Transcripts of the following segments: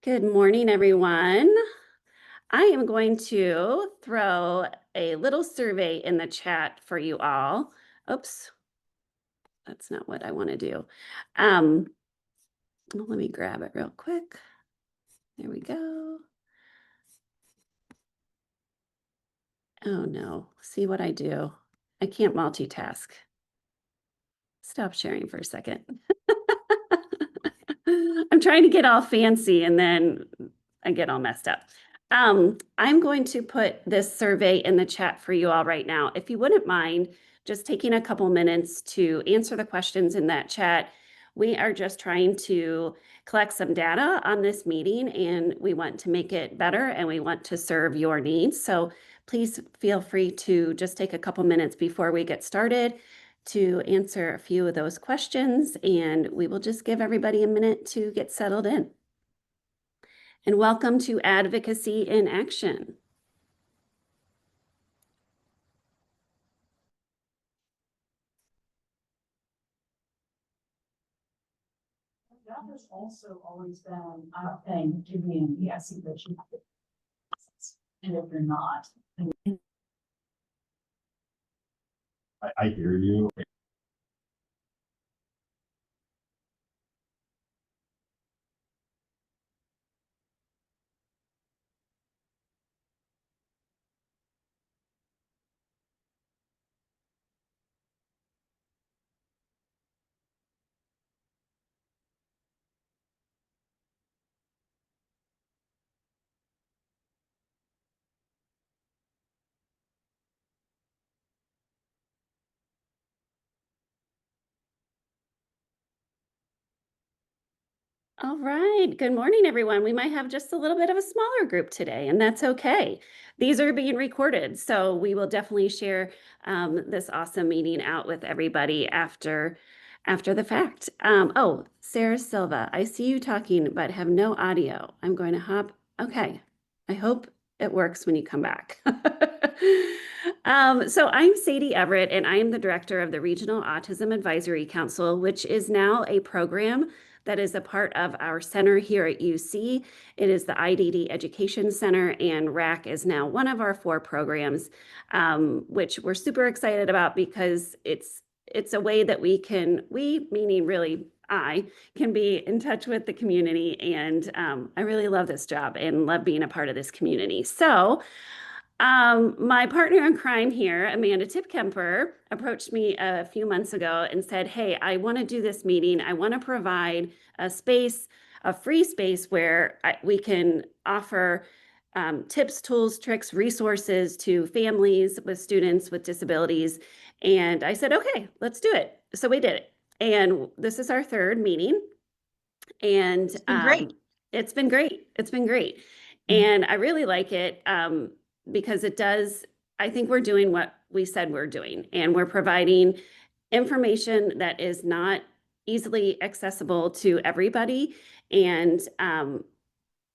Good morning, everyone. I am going to throw a little survey in the chat for you all. Oops, that's not what I want to do. Let me grab it real quick. There we go. Oh no, see what I do. I can't multitask. Stop sharing for a second. I'm trying to get all fancy and then I get all messed up. I'm going to put this survey in the chat for you all right now. If you wouldn't mind just taking a couple minutes to answer the questions in that chat. We are just trying to collect some data on this meeting and we want to make it better and we want to serve your needs. So please feel free to just take a couple minutes before we get started to answer a few of those questions, and we will just give everybody a minute to get settled in. And welcome to Advocacy in Action. That has also always been a thing to be in the ESC that you have to. And if you're not. I hear you. All right. Good morning, everyone. We might have just a little bit of a smaller group today, and that's okay. These are being recorded, so we will definitely share this awesome meeting out with everybody after the fact. Oh, Sarah Silva, I see you talking, but have no audio. I'm going to hop. Okay. I hope it works when you come back. So I'm Sadie Everett, and I am the director of the Regional Autism Advisory Council, which is now a program that is a part of our center here at UC. It is the IDD Education Center, and RAC is now one of our 4 programs, which we're super excited about because it's a way that we, meaning really I, can be in touch with the community, and I really love this job and love being a part of this community. So my partner in crime here, Amanda Tipkemper, approached me a few months ago and said, hey, I want to do this meeting. I want to provide a space, a free space where we can offer tips, tools, tricks, resources to families with students with disabilities. And I said, okay, let's do it. So we did it. And this is our 3rd meeting. And It's been great. It's been great. It's been great. And I really like it because it does, I think we're doing what we said we're doing, and we're providing information that is not easily accessible to everybody. And I'm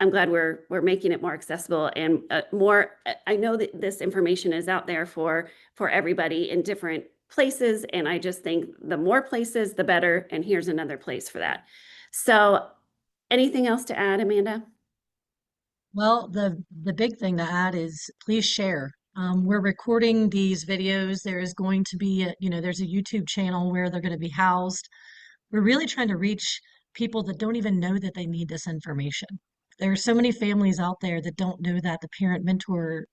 glad we're making it more accessible and more. I know that this information is out there for everybody in different places, and I just think the more places, the better. And here's another place for that. So, anything else to add, Amanda? Well, the big thing to add is please share. We're recording these videos. There is going to be, there's a YouTube channel where they're going to be housed. We're really trying to reach people that don't even know that they need this information. There are so many families out there that don't know that the parent mentor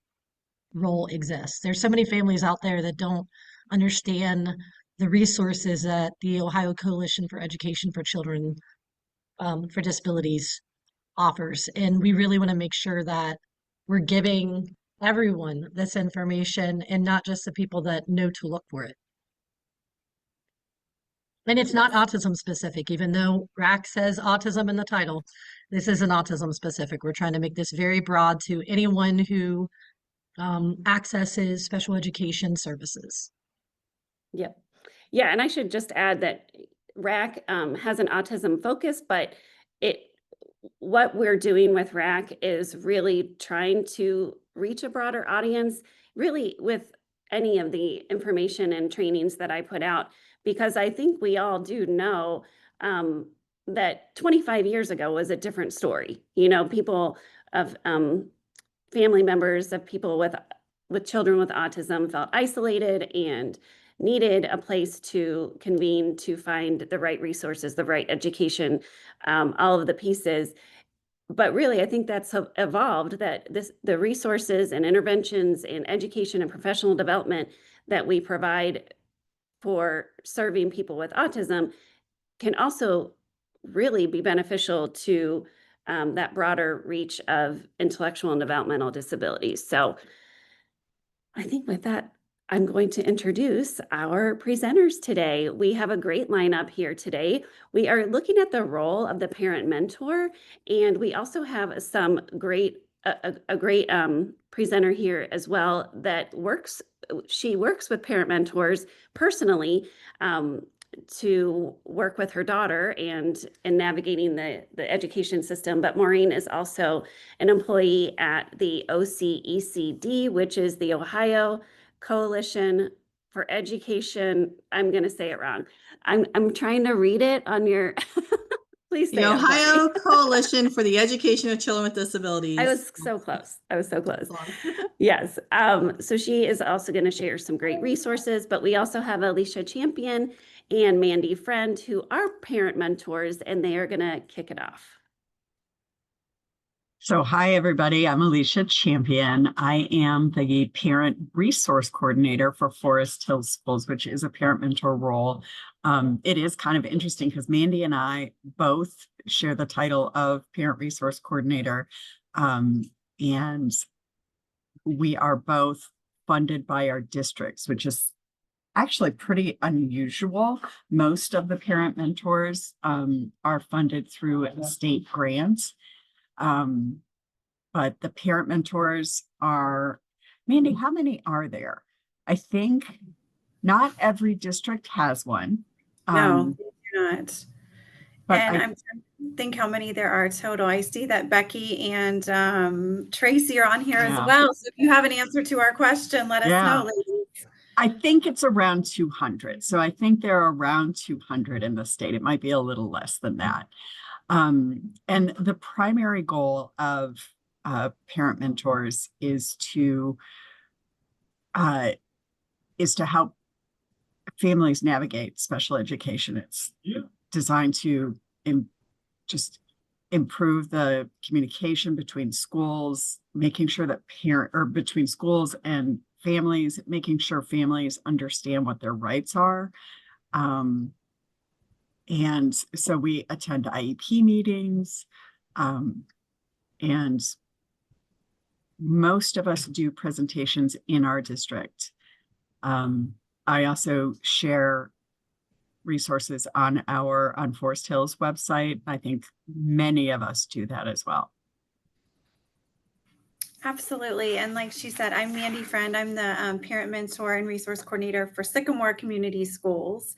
role exists. There's so many families out there that don't understand the resources that the Ohio Coalition for Education for Children for Disabilities offers. And we really want to make sure that we're giving everyone this information and not just the people that know to look for it. And it's not autism specific, even though RAC says autism in the title. This isn't autism specific. We're trying to make this very broad to anyone who accesses special education services. Yep. Yeah, and I should just add that RAC has an autism focus, but what we're doing with RAC is really trying to reach a broader audience, really with any of the information and trainings that I put out, because I think we all do know that 25 years ago was a different story. You know, people of family members of people with children with autism felt isolated and needed a place to convene to find the right resources, the right education, all of the pieces. But really, I think that's evolved, that the resources and interventions and education and professional development that we provide for serving people with autism can also really be beneficial to that broader reach of intellectual and developmental disabilities. So I think with that, I'm going to introduce our presenters today. We have a great lineup here today. We are looking at the role of the parent mentor, and we also have some a great presenter here as well that she works with parent mentors personally, to work with her daughter and navigating the education system. But Maureen is also an employee at the OCECD, which is the Ohio Coalition for Education. I'm going to say it wrong. I'm trying to read it on your. Please say The it for me. Ohio Coalition for the Education of Children with Disabilities. I was so close. I was so close. Long. Yes. So she is also going to share some great resources, but we also have Alicia Champion and Mandy Friend, who are parent mentors, and they are going to kick it off. So hi, everybody. I'm Alicia Champion. I am the Parent Resource Coordinator for Forest Hill Schools, which is a parent mentor role. It is kind of interesting because Mandy and I both share the title of Parent Resource Coordinator, and we are both funded by our districts, which is actually pretty unusual. Most of the parent mentors are funded through a state grant. But the parent mentors are, Mandy, how many are there? I think not every district has one. No, they do not. But And I'm trying to think how many there are total. I see that Becky and Tracy are on here as well. So if you have an answer to our question, let us know, ladies. I think it's around 200. So I think there are around 200 in the state. It might be a little less than that. And the primary goal of parent mentors is to help families navigate special education. It's designed to just improve the communication between schools, making sure that between schools and families, making sure families understand what their rights are. And so we attend IEP meetings, and most of us do presentations in our district. I also share resources on Forest Hills website. I think many of us do that as well. Absolutely. And like she said, I'm Mandy Friend. I'm the parent mentor and resource coordinator for Sycamore Community Schools.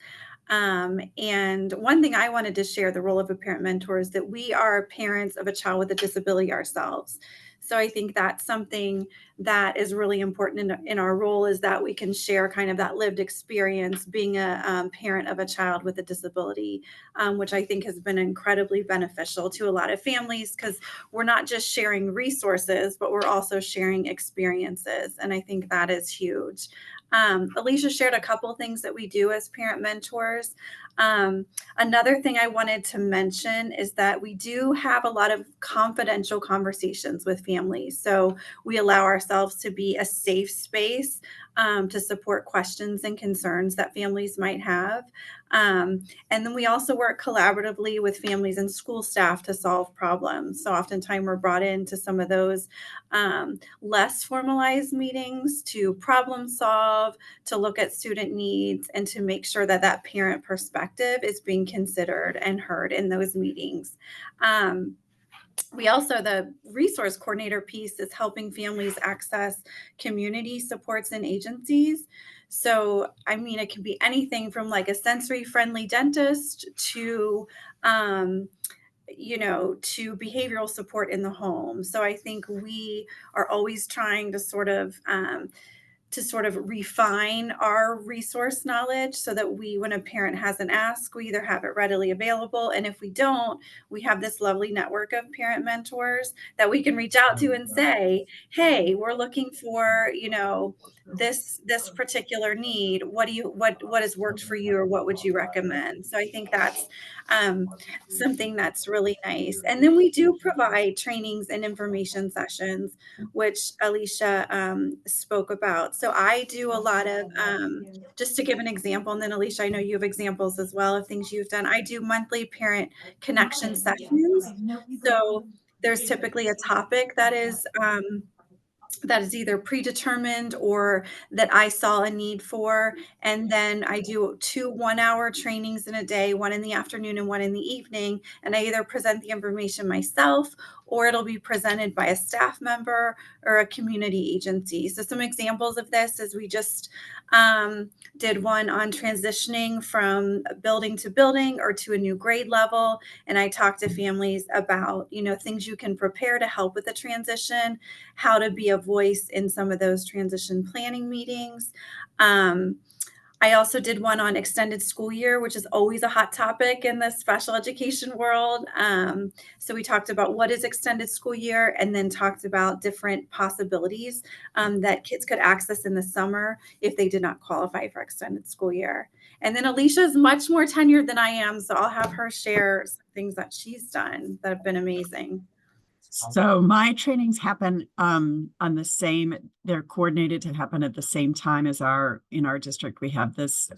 And one thing I wanted to share, the role of a parent mentor, is that we are parents of a child with a disability ourselves. So I think that's something that is really important in our role, is that we can share kind of that lived experience being a parent of a child with a disability, which I think has been incredibly beneficial to a lot of families, because we're not just sharing resources, but we're also sharing experiences. And I think that is huge. Alicia shared a couple things that we do as parent mentors. Another thing I wanted to mention is that we do have a lot of confidential conversations with families. So we allow ourselves to be a safe space to support questions and concerns that families might have. And then we also work collaboratively with families and school staff to solve problems. So oftentimes we're brought into some of those less formalized meetings to problem solve, to look at student needs, and to make sure that that parent perspective is being considered and heard in those meetings. We also, the resource coordinator piece is helping families access community supports and agencies. So, I mean, it can be anything from like a sensory friendly dentist to, to behavioral support in the home. So I think we are always trying to sort of to sort of refine our resource knowledge so that when a parent has an ask, we either have it readily available. And if we don't, we have this lovely network of parent mentors that we can reach out to and say, hey, we're looking for, this particular need. What has worked for you, or what would you recommend? So I think that's something that's really nice. And then we do provide trainings and information sessions, which Alicia spoke about. So I do a lot of, just to give an example, and then Alicia, I know you have examples as well of things you've done. I do monthly parent connection sessions. So there's typically a topic that is either predetermined or that I saw a need for. And then I do 2 1-hour trainings in a day, one in the afternoon and one in the evening. And I either present the information myself, or it'll be presented by a staff member or a community agency. So some examples of this is we just did one on transitioning from building to building or to a new grade level. And I talked to families about, things you can prepare to help with the transition, how to be a voice in some of those transition planning meetings. I also did one on extended school year, which is always a hot topic in the special education world. So we talked about what is extended school year, and then talked about different possibilities that kids could access in the summer if they did not qualify for extended school year. And then Alicia is much more tenured than I am, so I'll have her share some things that she's done that have been amazing. So my trainings happen they're coordinated to happen at the same time as in our district. We have this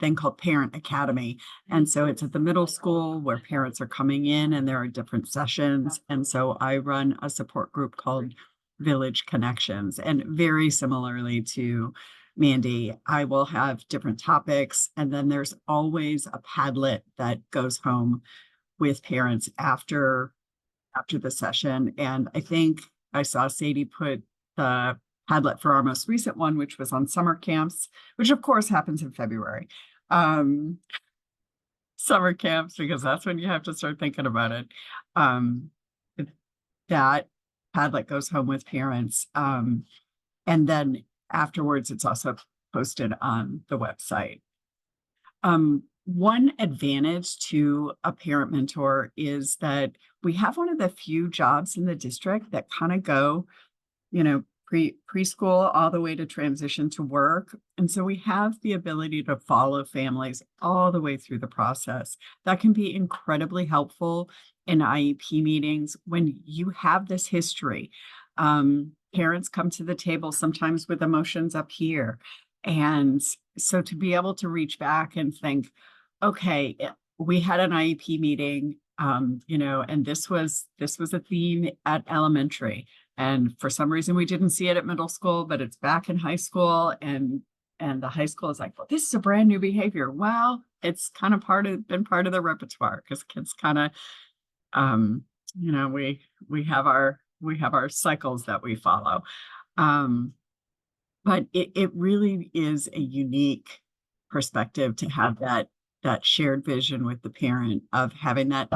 thing called Parent Academy. And so it's at the middle school where parents are coming in, and there are different sessions. And so I run a support group called Village Connections. And very similarly to Mandy, I will have different topics. And then there's always a Padlet that goes home with parents after the session. And I think I saw Sadie put the Padlet for our most recent one, which was on summer camps, which of course happens in February. Summer camps, because that's when you have to start thinking about it. That Padlet goes home with parents. And then afterwards, it's also posted on the website. One advantage to a parent mentor is that we have one of the few jobs in the district that kind of go, preschool all the way to transition to work. And so we have the ability to follow families all the way through the process. That can be incredibly helpful in IEP meetings when you have this history. Parents come to the table sometimes with emotions up here. And so to be able to reach back and think, okay, we had an IEP meeting, and this was a theme at elementary. And for some reason, we didn't see it at middle school, but it's back in high school. And the high school is like, well, this is a brand new behavior. Well, it's kind of been part of the repertoire, because kids kind of, we have our cycles that we follow. But it really is a unique perspective to have that shared vision with the parent, of having that,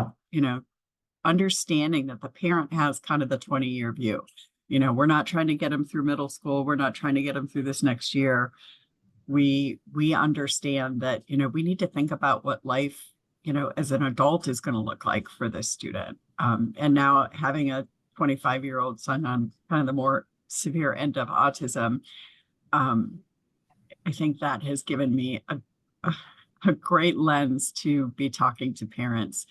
understanding that the parent has kind of the 20-year view. We're not trying to get them through middle school. We're not trying to get them through this next year. We understand that, we need to think about what life, as an adult is going to look like for this student. And now having a 25-year-old son on kind of the more severe end of autism, I think that has given me a great lens to be talking to parents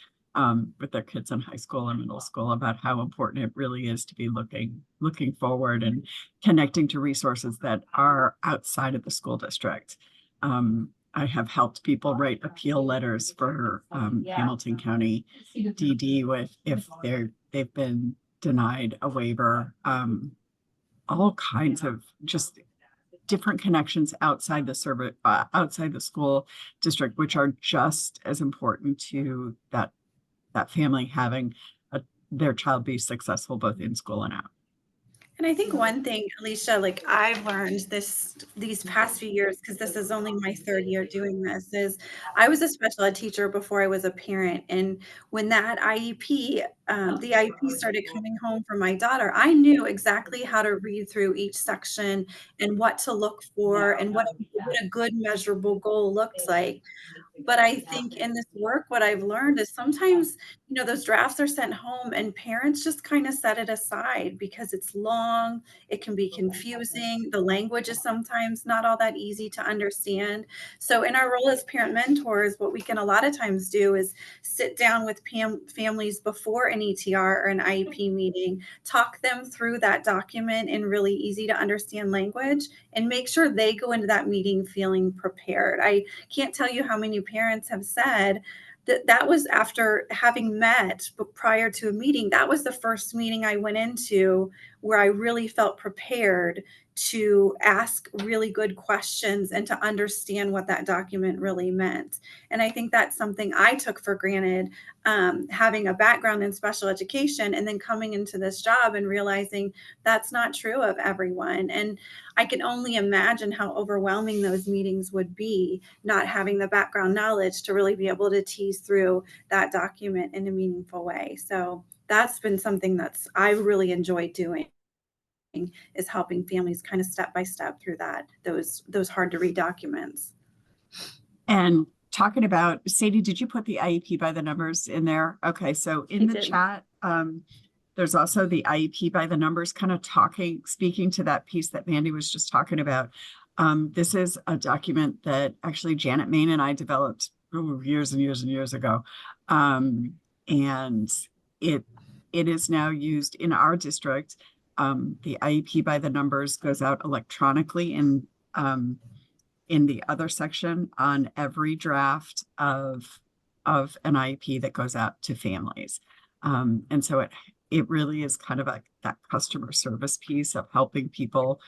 with their kids in high school and middle school about how important it really is to be looking forward and connecting to resources that are outside of the school district. I have helped people write appeal letters for Hamilton County DD if they've been denied a waiver. All kinds of just different connections outside the school district, which are just as important to that family having their child be successful both in school and out. And I think one thing, Alicia, like I've learned these past few years, because this is only my third year doing this, is I was a special ed teacher before I was a parent. And when that IEP, the IEP started coming home for my daughter, I knew exactly how to read through each section and what to look for and what a good measurable goal looks like. But I think in this work, what I've learned is sometimes, those drafts are sent home and parents just kind of set it aside because it's long. It can be confusing. The language is sometimes not all that easy to understand. So in our role as parent mentors, what we can a lot of times do is sit down with families before an ETR or an IEP meeting, talk them through that document in really easy to understand language, and make sure they go into that meeting feeling prepared. I can't tell you how many parents have said that was after having met prior to a meeting. That was the first meeting I went into where I really felt prepared to ask really good questions and to understand what that document really meant. And I think that's something I took for granted, having a background in special education and then coming into this job and realizing that's not true of everyone. And I can only imagine how overwhelming those meetings would be, not having the background knowledge to really be able to tease through that document in a meaningful way. So that's been something I really enjoyed doing, is helping families kind of step by step through those hard to read documents. And talking about, Sadie, did you put the IEP by the numbers in there? Okay, so in the did. chat, there's also the IEP by the numbers, kind of speaking to that piece that Mandy was just talking about. This is a document that actually Janet Main and I developed years and years and years ago. And it is now used in our district. The IEP by the numbers goes out electronically in the other section on every draft of an IEP that goes out to families. And so it really is kind of that customer service piece of helping people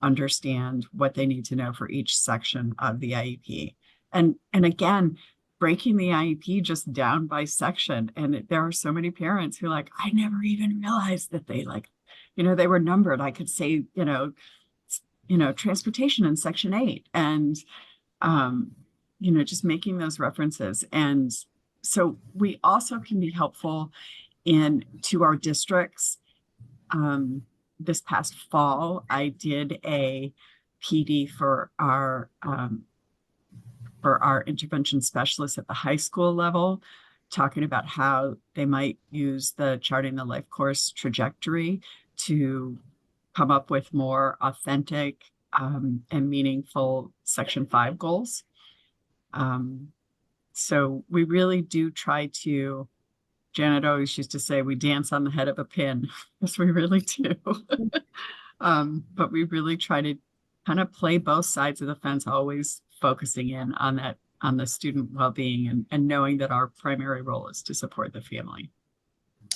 understand what they need to know for each section of the IEP. And again, breaking the IEP just down by section. And there are so many parents who I never even realized that they they were numbered. I could say, transportation in section 8 and, just making those references. And so we also can be helpful to our districts. This past fall, I did a PD for our intervention specialists at the high school level, talking about how they might use the Charting the Life course trajectory to come up with more authentic and meaningful Section 5 goals. So we really do try to, Janet always used to say, we dance on the head of a pin. Yes, we really do. But we really try to kind of play both sides of the fence, always focusing in on the student well-being and knowing that our primary role is to support the family.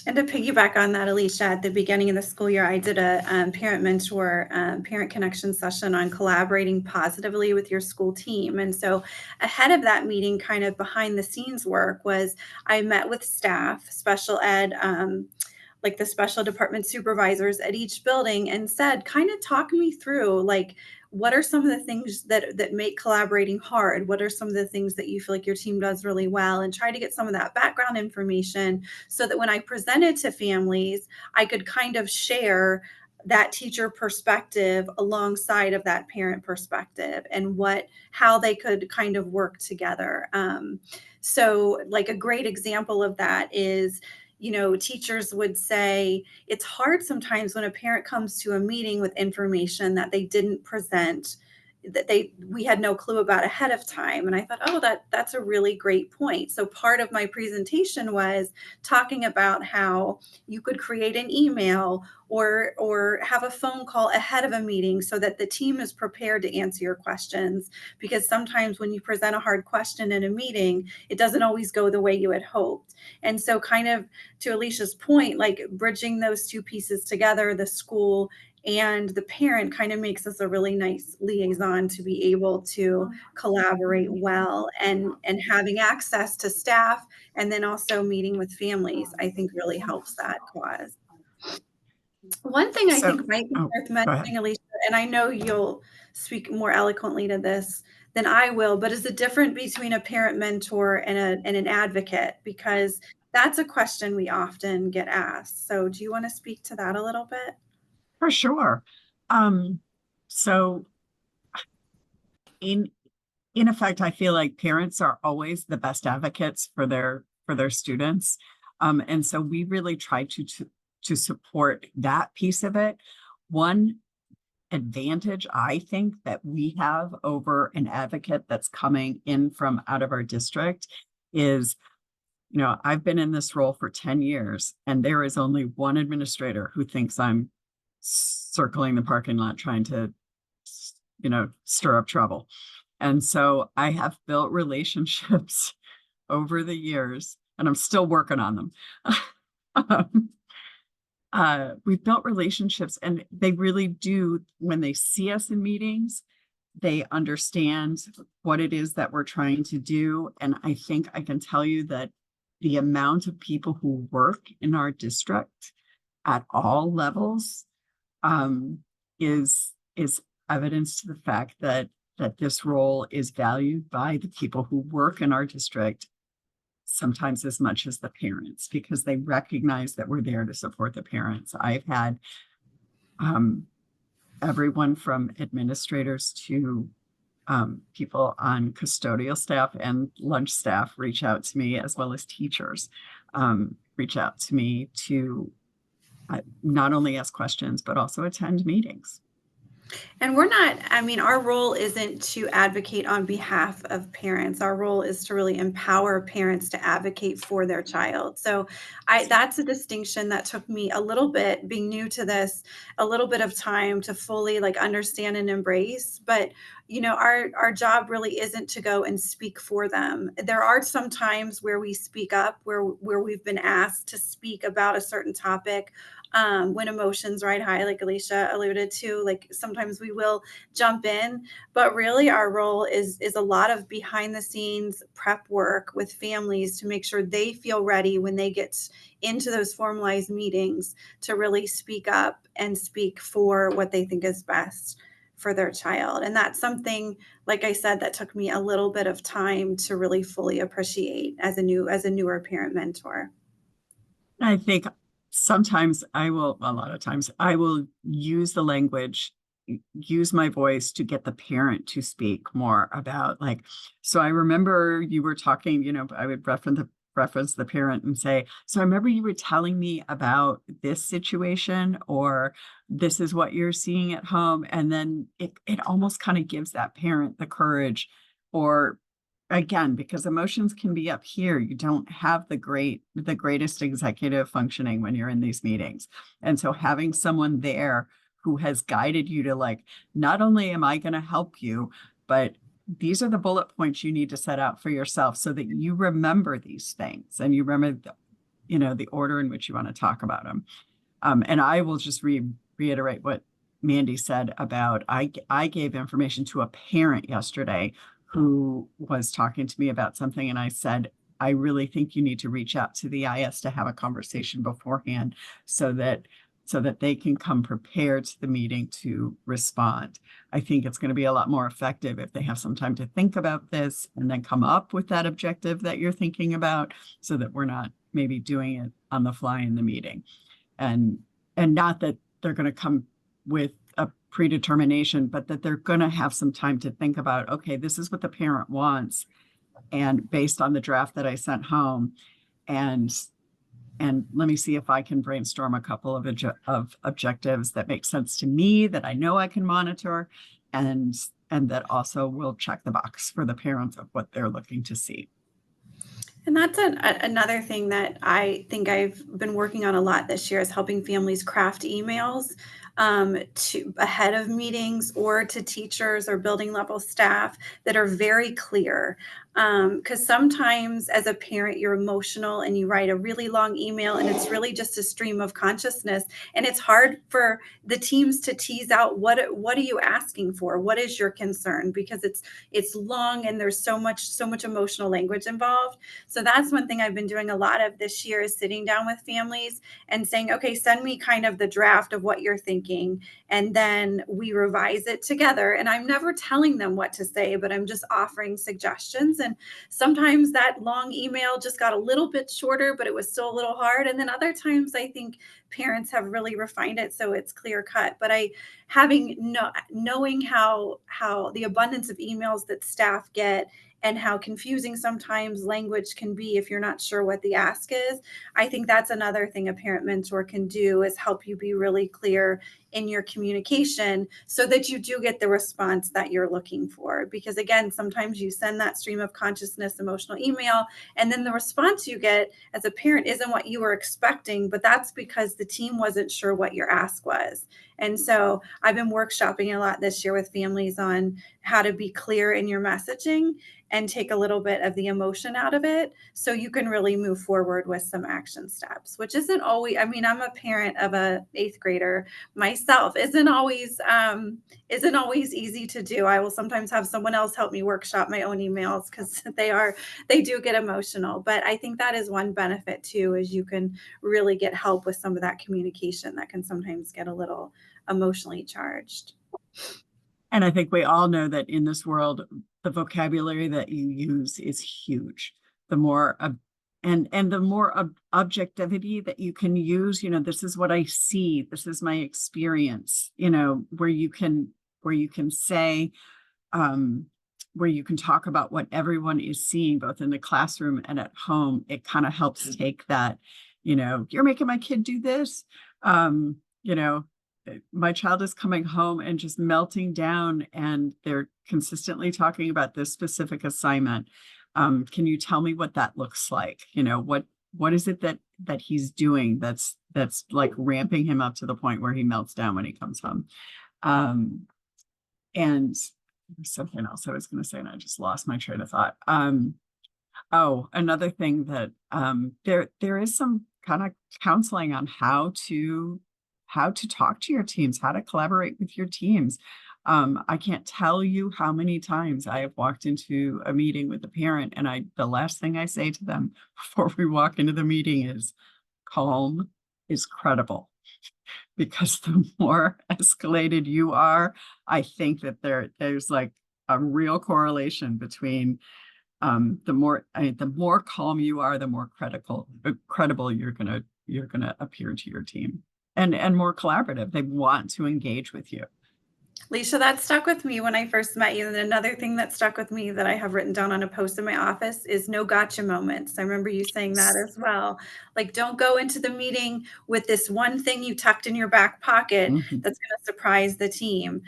And to piggyback on that, Alicia, at the beginning of the school year, I did a parent mentor, parent connection session on collaborating positively with your school team. And so ahead of that meeting, kind of behind the scenes work was I met with staff, special ed, like the special department supervisors at each building, and said, kind of talk me through, what are some of the things that make collaborating hard? What are some of the things that you feel like your team does really well? And try to get some of that background information so that when I presented to families, I could kind of share that teacher perspective alongside of that parent perspective and how they could kind of work together. So a great example of that is, teachers would say it's hard sometimes when a parent comes to a meeting with information that they didn't present, that we had no clue about ahead of time. And I thought, oh, that's a really great point. So part of my presentation was talking about how you could create an email or have a phone call ahead of a meeting so that the team is prepared to answer your questions. Because sometimes when you present a hard question in a meeting, it doesn't always go the way you had hoped. And so kind of to Alicia's point, bridging those two pieces together, the school and the parent, kind of makes us a really nice liaison to be able to collaborate well, and having access to staff and then also meeting with families, I think really helps that cause. One thing I So, think might be oh, worth go ahead. mentioning, Alicia, and I know you'll speak more eloquently to this than I will, but is the difference between a parent mentor and an advocate? Because that's a question we often get asked. So do you want to speak to that a little bit? For sure. So in in effect, I feel like parents are always the best advocates for their students. And so we really try to support that piece of it. One advantage I think that we have over an advocate that's coming in from out of our district is, I've been in this role for 10 years, and there is only one administrator who thinks I'm circling the parking lot trying to, stir up trouble. And so I have built relationships over the years, and I'm still working on them. Um, we've built relationships, and they really do, when they see us in meetings, they understand what it is that we're trying to do. And I think I can tell you that the amount of people who work in our district at all levels is evidence to the fact that this role is valued by the people who work in our district, sometimes as much as the parents, because they recognize that we're there to support the parents. I've had everyone from administrators to people on custodial staff and lunch staff reach out to me, as well as teachers reach out to me to not only ask questions, but also attend meetings. And we're not, I mean, our role isn't to advocate on behalf of parents. Our role is to really empower parents to advocate for their child. So that's a distinction that took me a little bit, being new to this, a little bit of time to fully like understand and embrace. But our job really isn't to go and speak for them. There are some times where we speak up, where we've been asked to speak about a certain topic, when emotions ride high, like Alicia alluded to. Like sometimes we will jump in, but really our role is a lot of behind the scenes prep work with families to make sure they feel ready when they get into those formalized meetings to really speak up and speak for what they think is best for their child. And that's something, like I said, that took me a little bit of time to really fully appreciate as a newer parent mentor. I think sometimes a lot of times, I will use the language, use my voice to get the parent to speak more about, like, so I remember you were talking, I would reference the parent and say, so I remember you were telling me about this situation, or this is what you're seeing at home. And then it almost kind of gives that parent the courage, or again, because emotions can be up here. You don't have the greatest executive functioning when you're in these meetings. And so having someone there who has guided you to, like, not only am I going to help you, but these are the bullet points you need to set out for yourself so that you remember these things and you remember the order in which you want to talk about them. And I will just reiterate what Mandy said about, I gave information to a parent yesterday who was talking to me about something, and I said, I really think you need to reach out to the IS to have a conversation beforehand so that they can come prepared to the meeting to respond. I think it's going to be a lot more effective if they have some time to think about this and then come up with that objective that you're thinking about, so that we're not maybe doing it on the fly in the meeting. And not that they're going to come with a predetermination, but that they're going to have some time to think about, okay, this is what the parent wants, and based on the draft that I sent home, and let me see if I can brainstorm a couple of objectives that make sense to me, that I know I can monitor, and that also will check the box for the parents of what they're looking to see. And that's another thing that I think I've been working on a lot this year, is helping families craft emails to ahead of meetings or to teachers or building level staff that are very clear. Because sometimes as a parent, you're emotional and you write a really long email and it's really just a stream of consciousness. And it's hard for the teams to tease out what are you asking for? What is your concern? Because it's long and there's so much emotional language involved. So that's one thing I've been doing a lot of this year is sitting down with families and saying, okay, send me kind of the draft of what you're thinking. And then we revise it together. And I'm never telling them what to say, but I'm just offering suggestions. And sometimes that long email just got a little bit shorter, but it was still a little hard. And then other times I think parents have really refined it so it's clear cut. But knowing how the abundance of emails that staff get and how confusing sometimes language can be if you're not sure what the ask is, I think that's another thing a parent mentor can do is help you be really clear in your communication so that you do get the response that you're looking for. Because again, sometimes you send that stream of consciousness emotional email and then the response you get as a parent isn't what you were expecting, but that's because the team wasn't sure what your ask was. And so I've been workshopping a lot this year with families on how to be clear in your messaging and take a little bit of the emotion out of it so you can really move forward with some action steps, which isn't always, I mean, I'm a parent of a 8th grader myself, isn't always easy to do. I will sometimes have someone else help me workshop my own emails because they do get emotional. But I think that is one benefit too, is you can really get help with some of that communication that can sometimes get a little emotionally charged. And I think we all know that in this world, the vocabulary that you use is huge. The more and the more objectivity that you can use, this is what I see, this is my experience, where you can say, where you can talk about what everyone is seeing, both in the classroom and at home. It kind of helps take that, you're making my kid do this, my child is coming home and just melting down and they're consistently talking about this specific assignment. Can you tell me what that looks like? What is it that he's doing that's like ramping him up to the point where he melts down when he comes home? And there's something else I was going to say and I just lost my train of thought. Another thing that there is some kind of counseling on how to talk to your teams, how to collaborate with your teams. I can't tell you how many times I have walked into a meeting with a parent and the last thing I say to them before we walk into the meeting is calm is credible. Because the more escalated you are, I think that there's like a real correlation between the more calm you are, the more credible you're gonna appear to your team. And more collaborative. They want to engage with you. Leisha, that stuck with me when I first met you. And another thing that stuck with me that I have written down on a post in my office is no gotcha moments. I remember you saying that as well. Like, don't go into the meeting with this one thing you tucked in your back pocket that's going to surprise the team.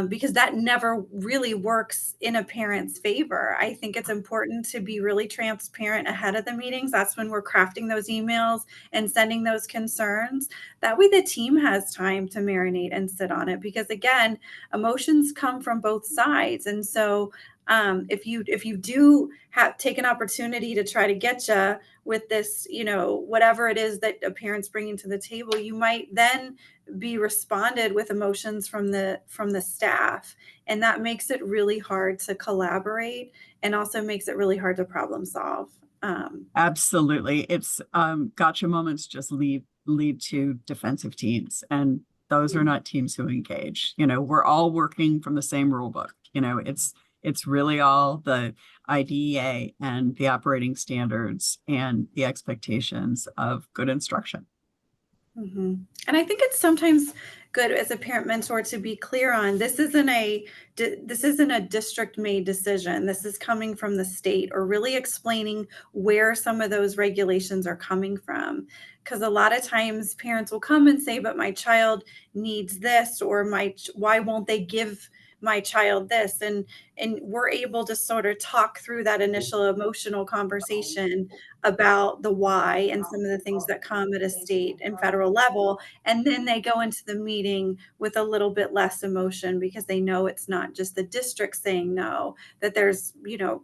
Because that never really works in a parent's favor. I think it's important to be really transparent ahead of the meetings. That's when we're crafting those emails and sending those concerns. That way the team has time to marinate and sit on it. Because again, emotions come from both sides. And so if you do take an opportunity to try to get you with this, whatever it is that a parent's bringing to the table, you might then be responded with emotions from the staff, and that makes it really hard to collaborate and also makes it really hard to problem solve. Absolutely. It's gotcha moments just lead to defensive teams, and those are not teams who engage. We're all working from the same rule book. It's really all the IDEA and the operating standards and the expectations of good instruction. Mm-hmm. And I think it's sometimes good as a parent mentor to be clear on this isn't a district made decision. This is coming from the state, or really explaining where some of those regulations are coming from. Because a lot of times parents will come and say, but my child needs this, or why won't they give my child this, and we're able to sort of talk through that initial emotional conversation about the why and some of the things that come at a state and federal level. And then they go into the meeting with a little bit less emotion because they know it's not just the district saying no, that there's,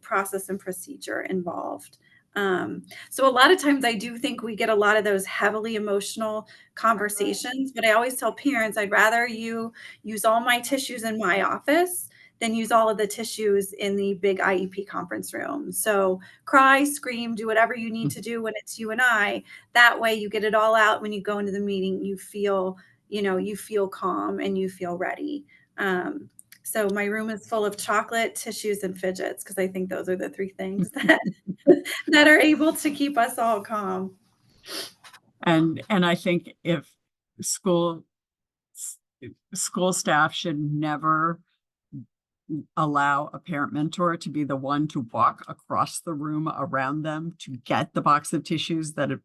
process and procedure involved. So a lot of times I do think we get a lot of those heavily emotional conversations, but I always tell parents, I'd rather you use all my tissues in my office than use all of the tissues in the big IEP conference room. So cry, scream, do whatever you need to do when it's you and I. That way you get it all out when you go into the meeting, you feel calm and you feel ready. So my room is full of chocolate, tissues, and fidgets because I think those are the three things that are able to keep us all calm. And I think if school staff should never allow a parent mentor to be the one to walk across the room around them to get the box of tissues that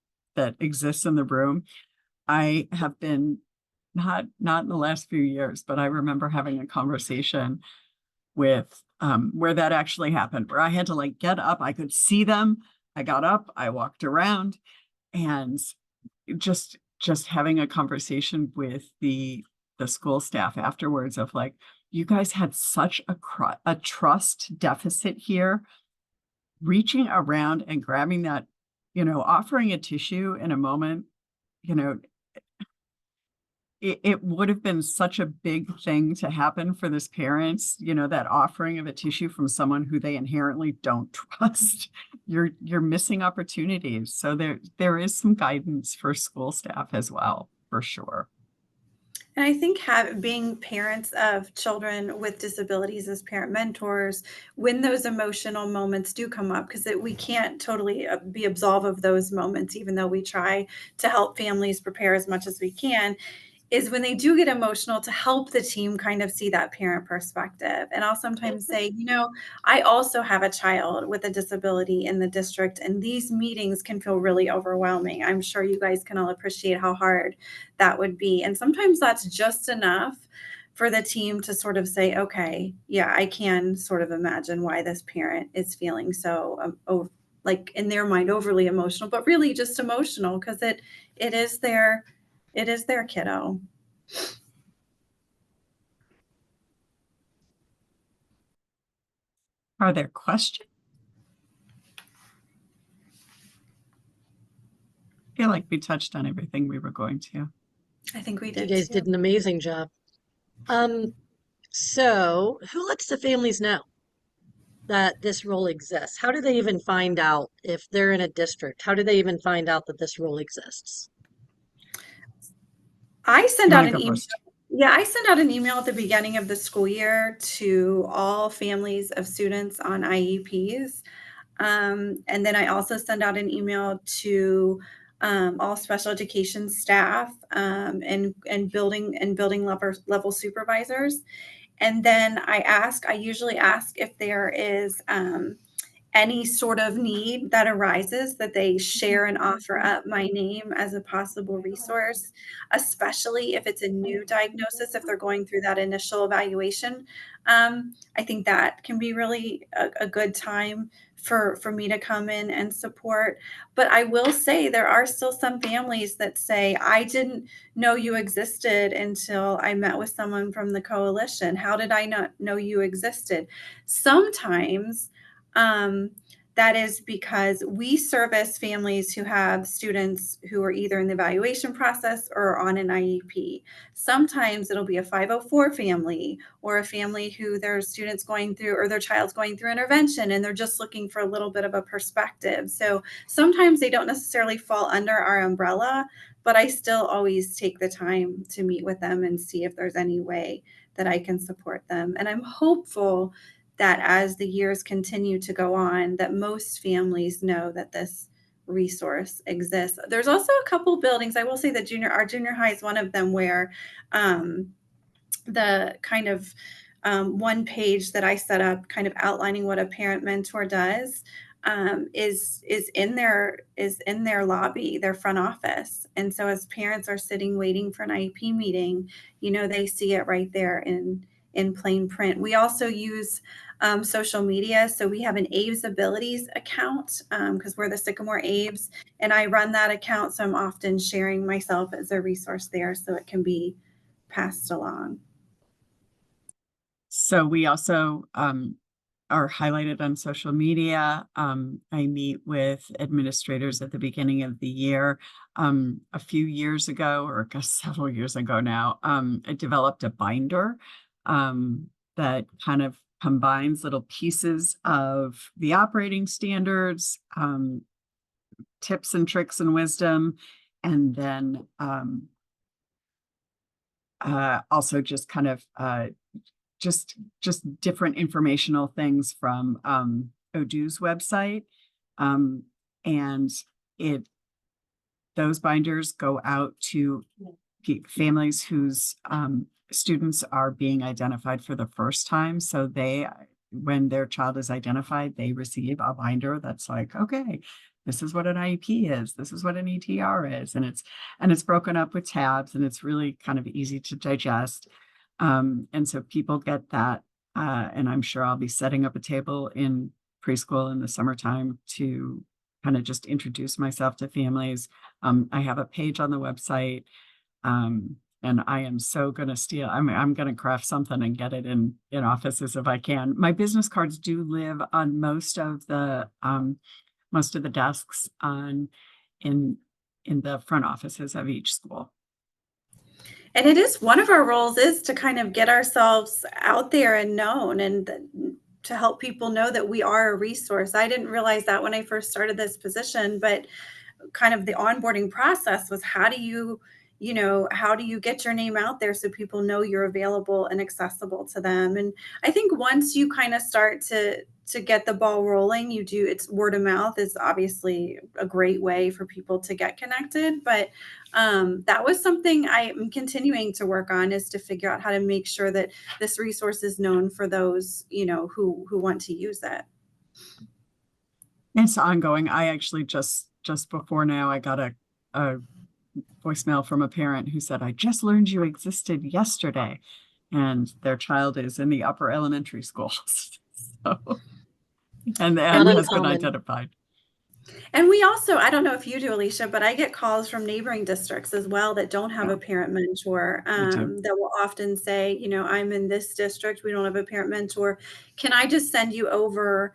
exists in the room. I have been not in the last few years, but I remember having a conversation with where that actually happened, where I had to get up. I could see them. I got up, I walked around, and just having a conversation with the school staff afterwards of you guys had such a trust deficit here, reaching around and grabbing that, offering a tissue in a moment, it would have been such a big thing to happen for this parents, that offering of a tissue from someone who they inherently don't trust. You're missing opportunities. So there is some guidance for school staff as well, for sure. And I think being parents of children with disabilities as parent mentors, when those emotional moments do come up, because we can't totally be absolved of those moments, even though we try to help families prepare as much as we can, is when they do get emotional, to help the team kind of see that parent perspective. And I'll sometimes say, I also have a child with a disability in the district, and these meetings can feel really overwhelming. I'm sure you guys can all appreciate how hard that would be. And sometimes that's just enough for the team to sort of say, okay, yeah, I can sort of imagine why this parent is feeling so, in their mind, overly emotional, but really just emotional because it is their kiddo. Are there questions? I feel like we touched on everything we were going to. I think we You did guys too. did an amazing job. So who lets the families know that this role exists? How do they even find out if they're in a district? How do they even find out that this role exists? I send You out want to an go email. first? Yeah, I send out an email at the beginning of the school year to all families of students on IEPs. And then I also send out an email to all special education staff and building level supervisors. And then I usually ask if there is any sort of need that arises, that they share and offer up my name as a possible resource, especially if it's a new diagnosis, if they're going through that initial evaluation. I think that can be really a good time for me to come in and support. But I will say there are still some families that say, I didn't know you existed until I met with someone from the coalition. How did I not know you existed? Sometimes that is because we service families who have students who are either in the evaluation process or on an IEP. Sometimes it'll be a 504 family or a family who their students going through or their child's going through intervention and they're just looking for a little bit of a perspective. So sometimes they don't necessarily fall under our umbrella, but I still always take the time to meet with them and see if there's any way that I can support them. And I'm hopeful that as the years continue to go on, that most families know that this resource exists. There's also a couple buildings. I will say that our junior high is one of them where the kind of one page that I set up, kind of outlining what a parent mentor does, is in their lobby, their front office. And so as parents are sitting waiting for an IEP meeting, they see it right there in in plain print. We also use social media. So we have an Abe's Abilities account because we're the Sycamore Abe's, and I run that account. So I'm often sharing myself as a resource there so it can be passed along. So we also are highlighted on social media. I meet with administrators at the beginning of the year. A few years ago, or I guess several years ago now, I developed a binder that kind of combines little pieces of the operating standards, tips and tricks and wisdom, and then also just kind of just different informational things from Odoo's website. And those binders go out to families whose students are being identified for the first time. So when their child is identified, they receive a binder that's like, okay, this is what an IEP is, this is what an ETR is, and it's broken up with tabs, and it's really kind of easy to digest. And so people get that, and I'm sure I'll be setting up a table in preschool in the summertime to kind of just introduce myself to families. I have a page on the website, and I am so going to steal. I'm going to craft something and get it in offices if I can. My business cards do live on most of the desks in the front offices of each school. And it is one of our roles is to kind of get ourselves out there and known, and to help people know that we are a resource. I didn't realize that when I first started this position, but kind of the onboarding process was how do you get your name out there so people know you're available and accessible to them. And I think once you kind of start to get the ball rolling, it's word of mouth is obviously a great way for people to get connected. But that was something I am continuing to work on, is to figure out how to make sure that this resource is known for those, who want to use it. It's ongoing. I actually just before now, I got a voicemail from a parent who said, I just learned you existed yesterday, and their child is in the upper elementary schools. So, and has been identified. And we also, I don't know if you do, Alicia, but I get calls from neighboring districts as well that don't have a parent mentor, that will often say, I'm in this district, we don't have a parent mentor. Can I just send you over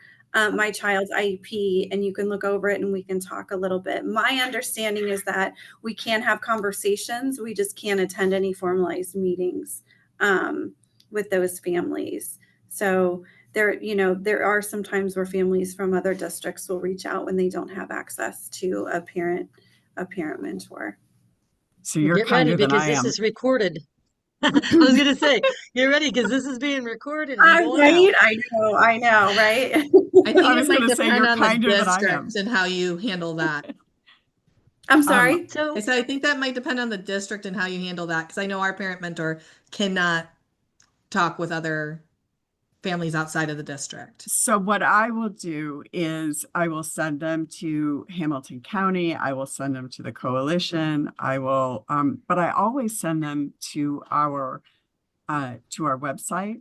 my child's IEP and you can look over it and we can talk a little bit? My understanding is that we can have conversations, we just can't attend any formalized meetings with those families. So there are some times where families from other districts will reach out when they don't have access to a parent mentor. So you're get ready, kinder than because I this am. is recorded. I was going to say, get ready because this is being recorded. Right? I know, right? I think I was it might going to say depend you're on the kinder than I am. district and how you handle that. I'm sorry. So I said, I think that might depend on the district and how you handle that. Because I know our parent mentor cannot talk with other families outside of the district. So what I will do is I will send them to Hamilton County. I will send them to the coalition. I will, but I always send them to our website,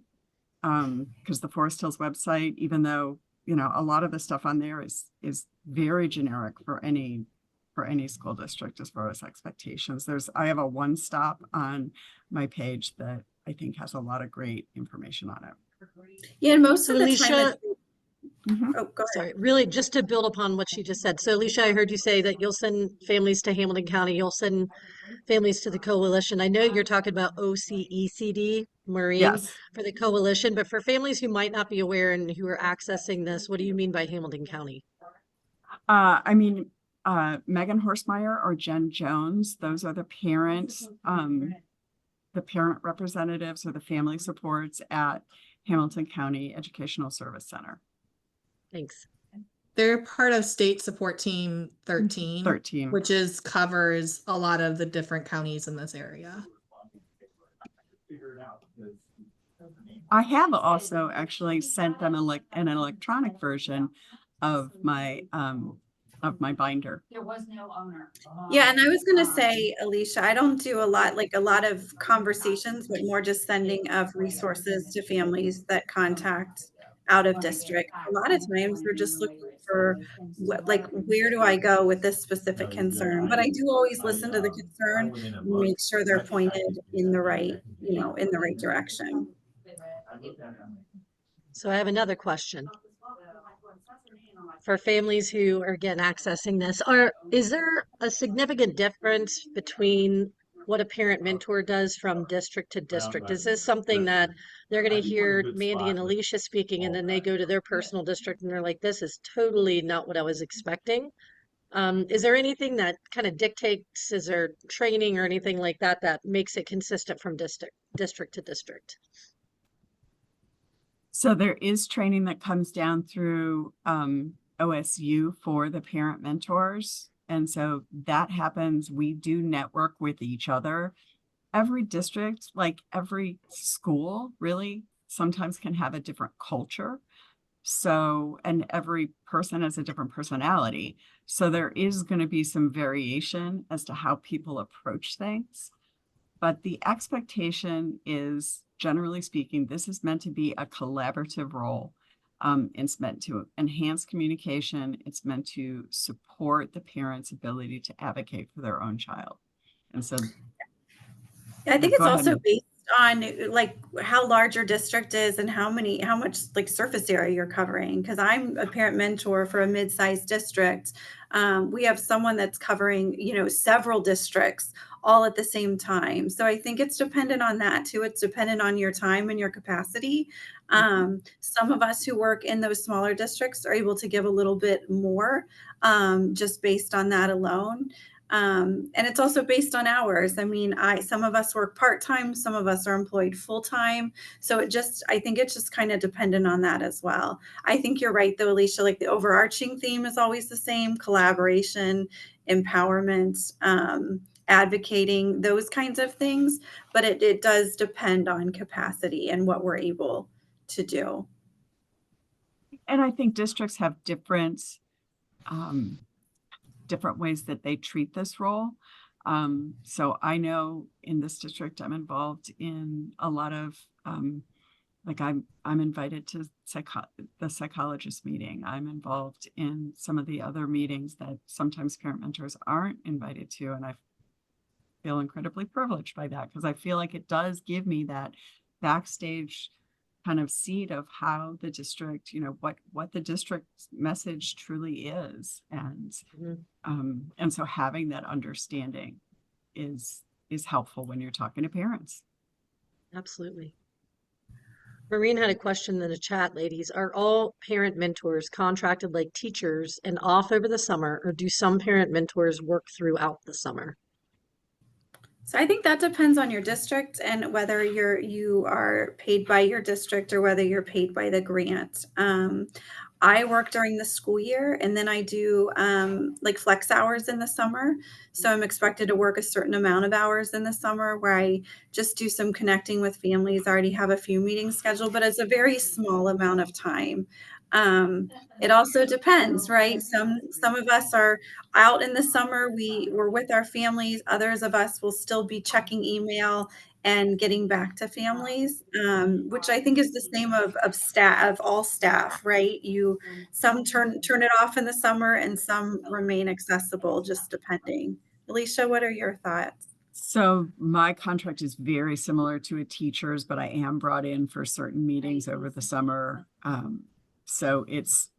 because the Forest Hills website, even though, a lot of the stuff on there is very generic for any school district as far as expectations. I have a one stop on my page that I think has a lot of great information on it. Yeah, and most So of the Alicia, time. Oh, go ahead. sorry, really just to build upon what she just said. So Alicia, I heard you say that you'll send families to Hamilton County, you'll send families to the coalition. I know you're talking about OCECD, Maureen, Yes. for the coalition, but for families who might not be aware and who are accessing this, what do you mean by Hamilton County? I mean, Megan Horstmeyer or Jen Jones, those are the parents, the parent representatives or the family supports at Hamilton County Educational Service Center. Thanks. They're part of State Support Team 13, which covers a lot of the different counties in this area. I have also actually sent them an electronic version of my of my binder. There was no owner. Yeah, and I was gonna say, Alicia, I don't do a lot of conversations, but more just sending of resources to families that contact out of district. A lot of times they're just looking for like, where do I go with this specific concern? But I do always listen to the concern and make sure they're pointed in the right, in the right direction. So I have another question. For families who are again accessing this, is there a significant difference between what a parent mentor does from district to district? Is this something that they're going to hear Mandy and Alicia speaking, and then they go to their personal district and they're like, this is totally not what I was expecting? Is there anything that kind of dictates, is there training or anything like that that makes it consistent from district to district? So there is training that comes down through OSU for the parent mentors. And so that happens. We do network with each other. Every district, like every school, really sometimes can have a different culture. So, and every person has a different personality. So there is going to be some variation as to how people approach things. But the expectation is, generally speaking, this is meant to be a collaborative role. It's meant to enhance communication. It's meant to support the parent's ability to advocate for their own child. And so I think it's go ahead. also based on like how large your district is and how much like surface area you're covering. Because I'm a parent mentor for a mid-sized district. We have someone that's covering, several districts all at the same time. So I think it's dependent on that too. It's dependent on your time and your capacity. Some of us who work in those smaller districts are able to give a little bit more, just based on that alone. And it's also based on hours. I mean, some of us work part-time, some of us are employed full-time. So I think it's just kind of dependent on that as well. I think you're right though, Alicia, like the overarching theme is always the same: collaboration, empowerment, advocating, those kinds of things. But it does depend on capacity and what we're able to do. And I think districts have different ways that they treat this role. So I know in this district, I'm involved in a lot of, like I'm invited to the psychologist meeting. I'm involved in some of the other meetings that sometimes parent mentors aren't invited to. And I feel incredibly privileged by that, because I feel like it does give me that backstage kind of seat of how the district, what the district's message truly is. And and so having that understanding is helpful when you're talking to parents. Absolutely. Maureen had a question in the chat, ladies. Are all parent mentors contracted like teachers and off over the summer, or do some parent mentors work throughout the summer? So I think that depends on your district and whether you are paid by your district or whether you're paid by the grant. I work during the school year, and then I do like flex hours in the summer. So I'm expected to work a certain amount of hours in the summer where I just do some connecting with families. I already have a few meetings scheduled, but it's a very small amount of time. It also depends, right? Some of us are out in the summer. We're with our families. Others of us will still be checking email and getting back to families, which I think is the same of all staff, right? Some turn it off in the summer and some remain accessible, just depending. Alicia, what are your thoughts? So my contract is very similar to a teacher's, but I am brought in for certain meetings over the summer. So it's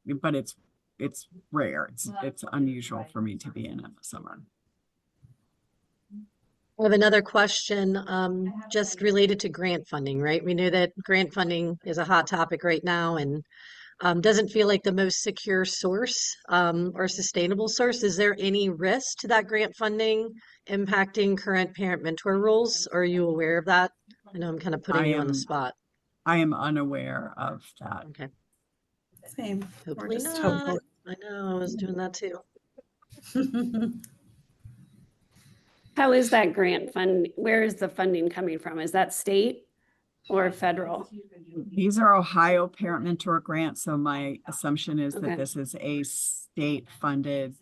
rare. It's unusual for me to be in the summer. I have another question, just related to grant funding, right? We know that grant funding is a hot topic right now and doesn't feel like the most secure source or sustainable source. Is there any risk to that grant funding impacting current parent mentor roles? Are you aware of that? I know I'm kind of putting you on the spot. I am unaware of that. Okay. Same. Hopefully just not. hopeful. I know, I was doing that too. How is that grant fund? Where is the funding coming from? Is that state or federal? These are Ohio parent mentor grants. So my assumption is Okay. that this is state-funded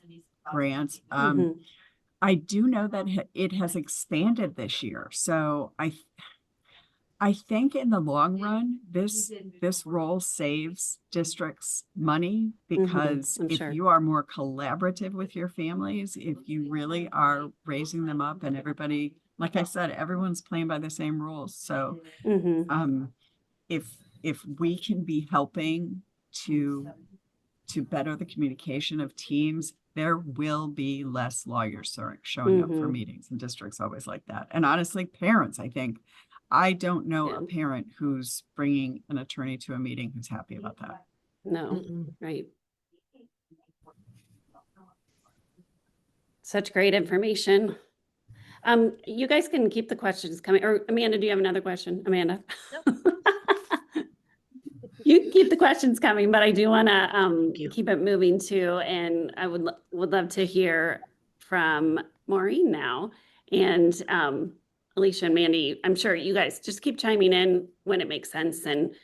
grants. Mhm. I do know that it has expanded this year. So I think in the long run, this role saves districts money because I'm if sure. you are more collaborative with your families, if you really are raising them up and everybody, like I said, everyone's playing by the same rules. So Mhm. if we can be helping to better the communication of teams, there will be less lawyers showing up for Mhm. meetings, and districts always like that. And honestly, parents, I don't know Yeah. a parent who's bringing an attorney to a meeting who's happy about that. No, Mm-mm. right. Such great information. You guys can keep the questions coming. Or Amanda, do you have another question? Amanda? You can keep the questions coming, but I do want to you. keep it moving too. And I would love to hear from Maureen now. And Alicia and Mandy, I'm sure you guys just keep chiming in when it makes sense and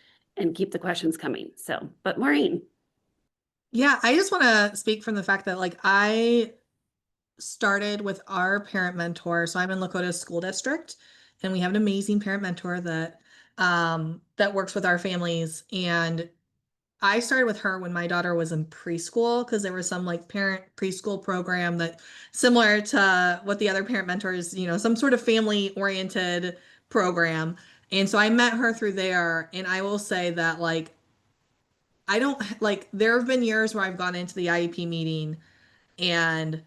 keep the questions coming. So, but Maureen. Yeah, I just want to speak from the fact that like I started with our parent mentor. So I'm in Lakota School District, and we have an amazing parent mentor that works with our families. And I started with her when my daughter was in preschool because there was some like parent preschool program that similar to what the other parent mentors, some sort of family oriented program. And so I met her through there. And I will say that like I don't like there have been years where I've gone into the IEP meeting and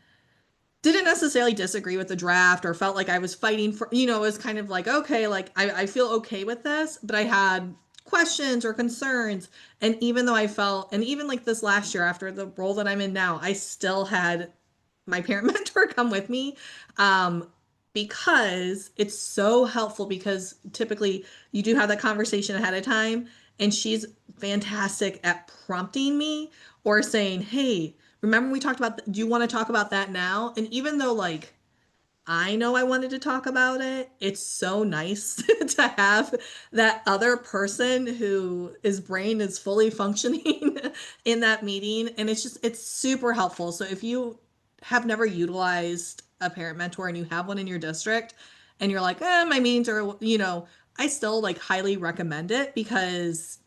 didn't necessarily disagree with the draft or felt like I was fighting for, it was kind of like, okay, like I feel okay with this, but I had questions or concerns. And even though and even like this last year after the role that I'm in now, I still had my parent mentor come with me because it's so helpful because typically you do have that conversation ahead of time and she's fantastic at prompting me or saying, hey, remember we talked about, do you want to talk about that now? And even though like I know I wanted to talk about it, it's so nice to have that other person his brain is fully functioning in that meeting. And it's super helpful. So if you have never utilized a parent mentor and you have one in your district and you're like, my meetings are, I still like highly recommend it because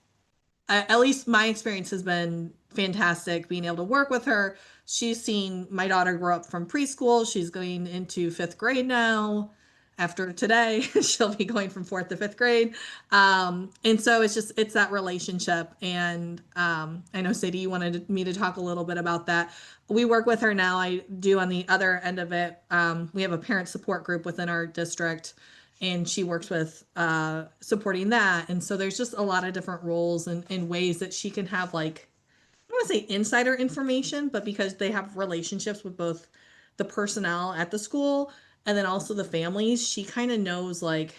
at least my experience has been fantastic being able to work with her. She's seen my daughter grow up from preschool. She's going into fifth grade now. After today, she'll be going from fourth to fifth grade. And so it's that relationship. And I know, Sadie, you wanted me to talk a little bit about that. We work with her now. I do on the other end of it. We have a parent support group within our district and she works with supporting that. And so there's just a lot of different roles and ways that she can have like, I don't want to say insider information, but because they have relationships with both the personnel at the school and then also the families, she kind of knows like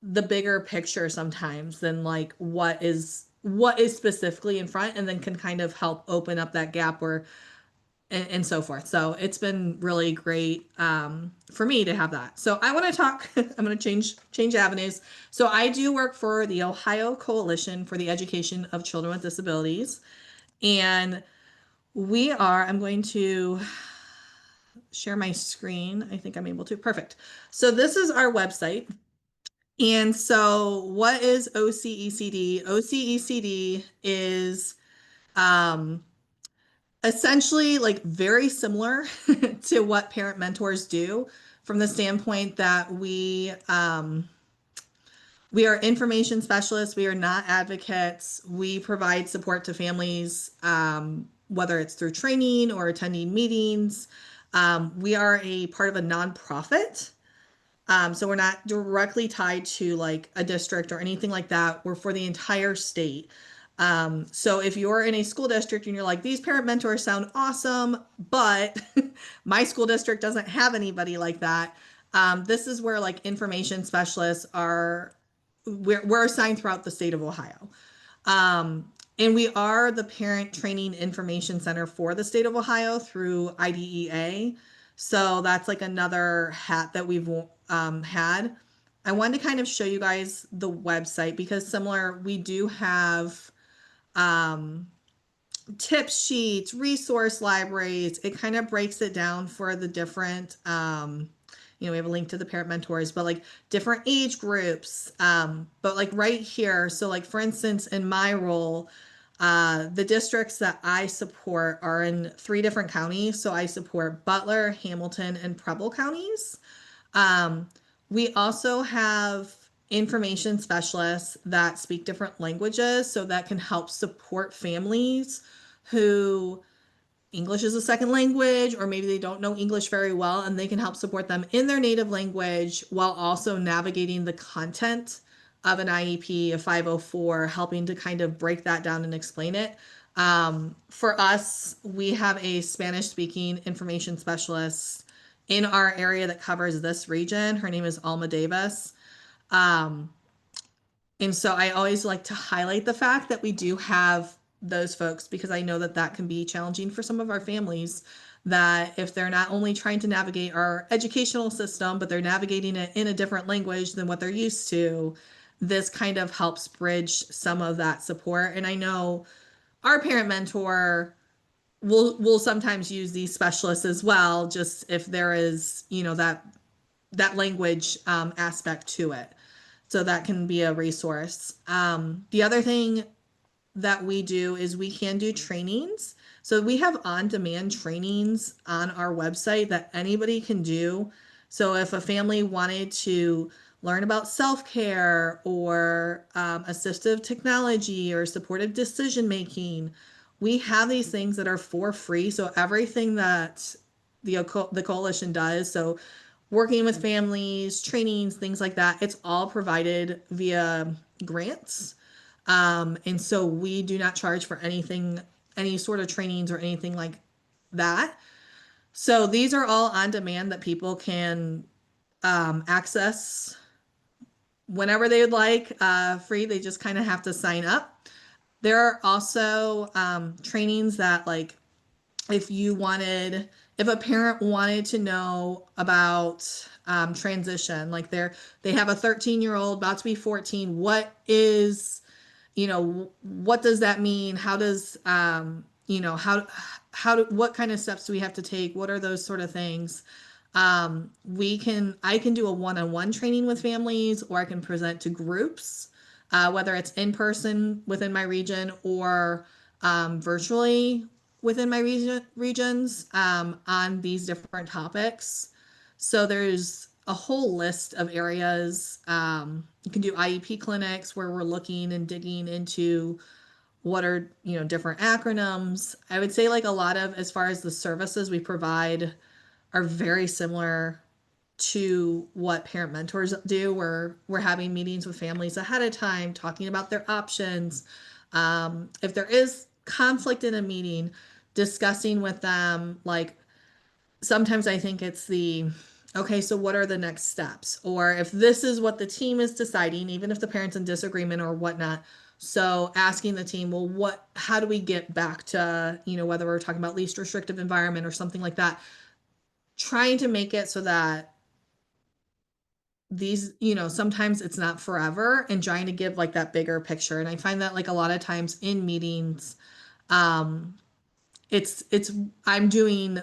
the bigger picture sometimes than like what is specifically in front and then can kind of help open up that gap where and so forth. So it's been really great for me to have that. So I want to talk. I'm going to change avenues. So I do work for the Ohio Coalition for the Education of Children with Disabilities, and I'm going to share my screen. I think I'm able to. Perfect. So this is our website. And so what is OCECD? OCECD is essentially like very similar to what parent mentors do from the standpoint that we are information specialists. We are not advocates. We provide support to families, whether it's through training or attending meetings. We are a part of a nonprofit. So we're not directly tied to like a district or anything like that. We're for the entire state. So if you're in a school district and you're like, these parent mentors sound awesome, but my school district doesn't have anybody like that. This is where like information specialists we're assigned throughout the state of Ohio. And we are the Parent Training Information Center for the state of Ohio through IDEA. So that's like another hat that we've had. I wanted to kind of show you guys the website because we do have tip sheets, resource libraries. It kind of breaks it down for the different, we have a link to the parent mentors, but like different age groups. But like right here, so like for instance, in my role, the districts that I support are in 3 different counties. So I support Butler, Hamilton, and Preble counties. Um, we also have information specialists that speak different languages, so that can help support families who English is a second language, or maybe they don't know English very well, and they can help support them in their native language while also navigating the content of an IEP, a 504, helping to kind of break that down and explain it. For us, we have a Spanish speaking information specialist in our area that covers this region. Her name is Alma Davis. Um, and so I always like to highlight the fact that we do have those folks, because I know that that can be challenging for some of our families, that if they're not only trying to navigate our educational system, but they're navigating it in a different language than what they're used to, this kind of helps bridge some of that support. And I know our parent mentor will sometimes use these specialists as well, just if there is, that language aspect to it. So that can be a resource. The other thing that we do is we can do trainings. So we have on-demand trainings on our website that anybody can do. So if a family wanted to learn about self-care or assistive technology or supportive decision making, we have these things that are for free. So everything that the coalition does, so working with families, trainings, things like that, it's all provided via grants. And so we do not charge for anything, any sort of trainings or anything like that. So these are all on demand that people can access whenever they would like, free. They just kind of have to sign up. There are also trainings that, like, if a parent wanted to know about transition, like they have a 13-year-old about to be 14, what does that mean? How does, what kind of steps do we have to take? What are those sort of things? I can do a one-on-one training with families, or I can present to groups, whether it's in person within my region or virtually within my regions, on these different topics. So there's a whole list of areas. You can do IEP clinics where we're looking and digging into what are, different acronyms. I would say, like, a lot of, as far as the services we provide, are very similar to what parent mentors do. We're having meetings with families ahead of time, talking about their options. If there is conflict in a meeting, discussing with them, like, sometimes I think it's okay, so what are the next steps? Or if this is what the team is deciding, even if the parent's in disagreement or whatnot. So asking the team, well, how do we get back to, whether we're talking about least restrictive environment or something like that, trying to make it so that these, sometimes it's not forever, and trying to give like that bigger picture. And I find that, like, a lot of times in meetings, it's I'm doing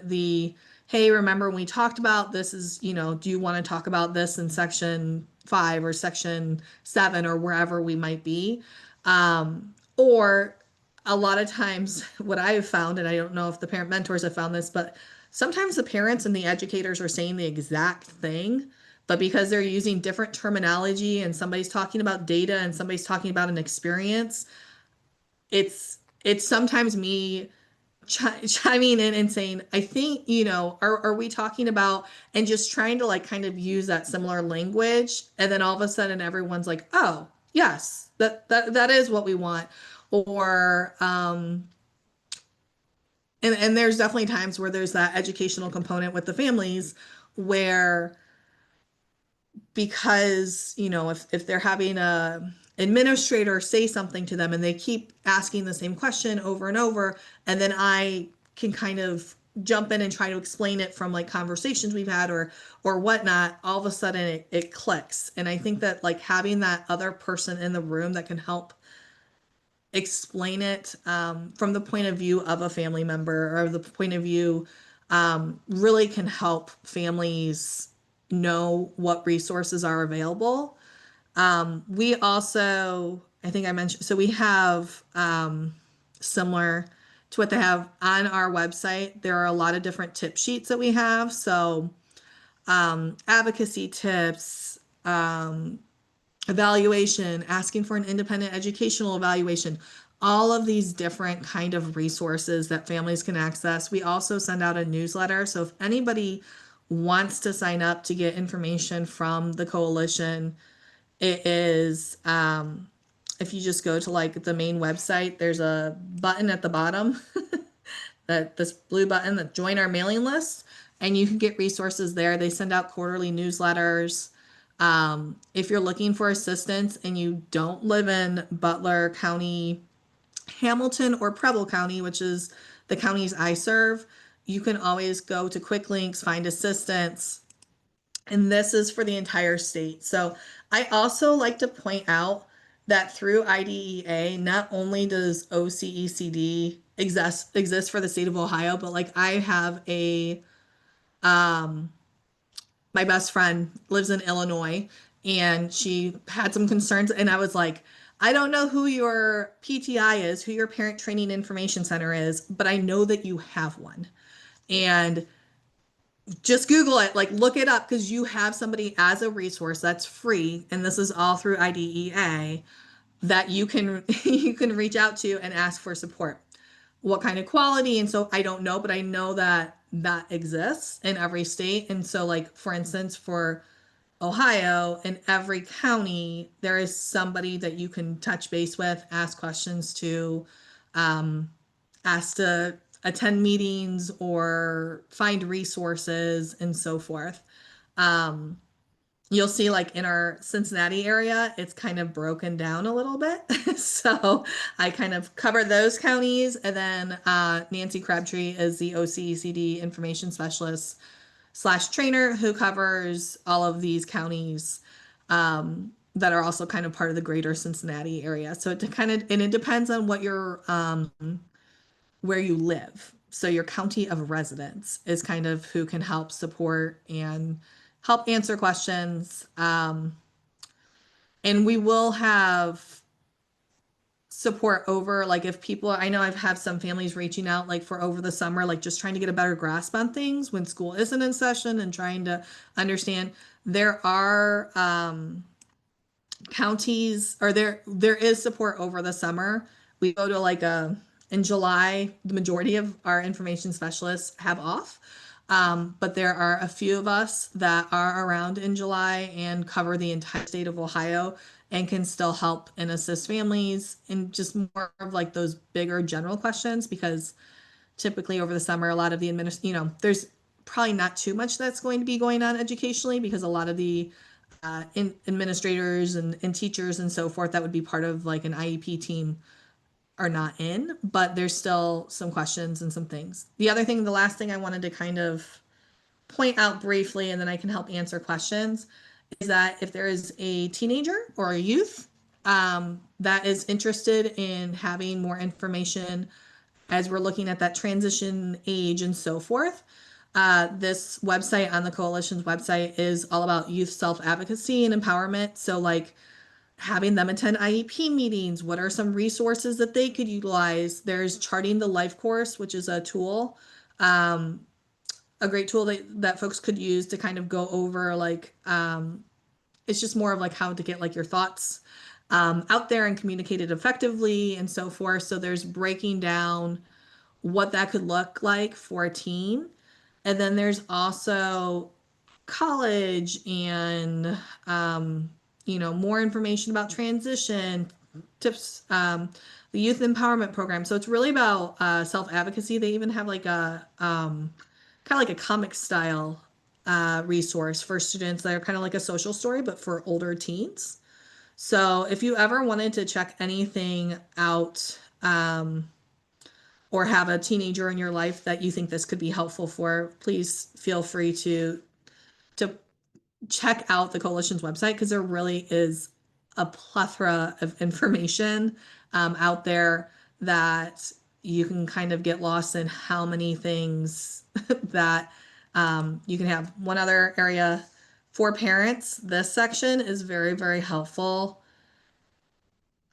hey, remember when we talked about this, is, do you want to talk about this in section 5 or section 7 or wherever we might be? Or a lot of times what I have found, and I don't know if the parent mentors have found this, but sometimes the parents and the educators are saying the exact thing, but because they're using different terminology and somebody's talking about data and somebody's talking about an experience, it's sometimes me chiming in and saying, I think, are we talking about, and just trying to, like, kind of use that similar language. And then all of a sudden everyone's like, oh, yes, that is what we want. Or, and there's definitely times where there's that educational component with the families where, because, if they're having a administrator say something to them and they keep asking the same question over and over, and then I can kind of jump in and try to explain it from, like, conversations we've had or whatnot, all of a sudden it clicks. And I think that, like, having that other person in the room that can help explain it from the point of view of a family member or the point of view really can help families know what resources are available. We also, I think I mentioned, so we have similar to what they have on our website. There are a lot of different tip sheets that we have. So advocacy tips, evaluation, asking for an independent educational evaluation, all of these different kind of resources that families can access. We also send out a newsletter. So if anybody wants to sign up to get information from the coalition, it is if you just go to like the main website, there's a button at the bottom that this blue button that join our mailing list, and you can get resources there. They send out quarterly newsletters. If you're looking for assistance and you don't live in Butler County, Hamilton, or Preble County, which is the counties I serve, you can always go to Quick Links, find assistance, and this is for the entire state. So I also like to point out that through IDEA, not only does OCECD exist for the state of Ohio, but like I have a my best friend lives in Illinois, and she had some concerns, and I was like, I don't know who your PTI is, who your Parent Training Information Center is, but I know that you have one. And just Google it, like look it up, because you have somebody as a resource that's free, and this is all through IDEA, that you can you can reach out to and ask for support. What kind of quality? And so I don't know, but I know that that exists in every state. And so like for instance, for Ohio, in every county, there is somebody that you can touch base with, ask questions to, ask to attend meetings or find resources and so forth. You'll see like in our Cincinnati area, it's kind of broken down a little bit. So I kind of cover those counties. And then Nancy Crabtree is the OCECD information specialist / trainer who covers all of these counties that are also kind of part of the greater Cincinnati area. So it kind of, and it depends on what your where you live. So your county of residence is kind of who can help support and help answer questions. And we will have support over, like if people, I know I've had some families reaching out like for over the summer, like just trying to get a better grasp on things when school isn't in session and trying to understand. There are counties, or there is support over the summer. We go to like in July, the majority of our information specialists have off. But there are a few of us that are around in July and cover the entire state of Ohio and can still help and assist families in just more of like those bigger general questions, because typically over the summer, a lot of the there's probably not too much that's going to be going on educationally, because a lot of the administrators and teachers and so forth that would be part of like an IEP team are not in, but there's still some questions and some things. The other thing, the last thing I wanted to kind of point out briefly, and then I can help answer questions, is that if there is a teenager or a youth that is interested in having more information as we're looking at that transition age and so forth, this website on the coalition's website is all about youth self-advocacy and empowerment. So like having them attend IEP meetings, what are some resources that they could utilize? There's Charting the Life course, which is a tool, a great tool that folks could use to kind of go over like, it's just more of like how to get like your thoughts out there and communicate it effectively and so forth. So there's breaking down what that could look like for a teen. And then there's also college and, more information about transition tips, the youth empowerment program. So it's really about self-advocacy. They even have like a kind of like a comic style resource for students that are kind of like a social story, but for older teens. So if you ever wanted to check anything out, or have a teenager in your life that you think this could be helpful for, please feel free to check out the coalition's website, because there really is a plethora of information out there that you can kind of get lost in how many things that you can have. One other area for parents, this section is very, very helpful.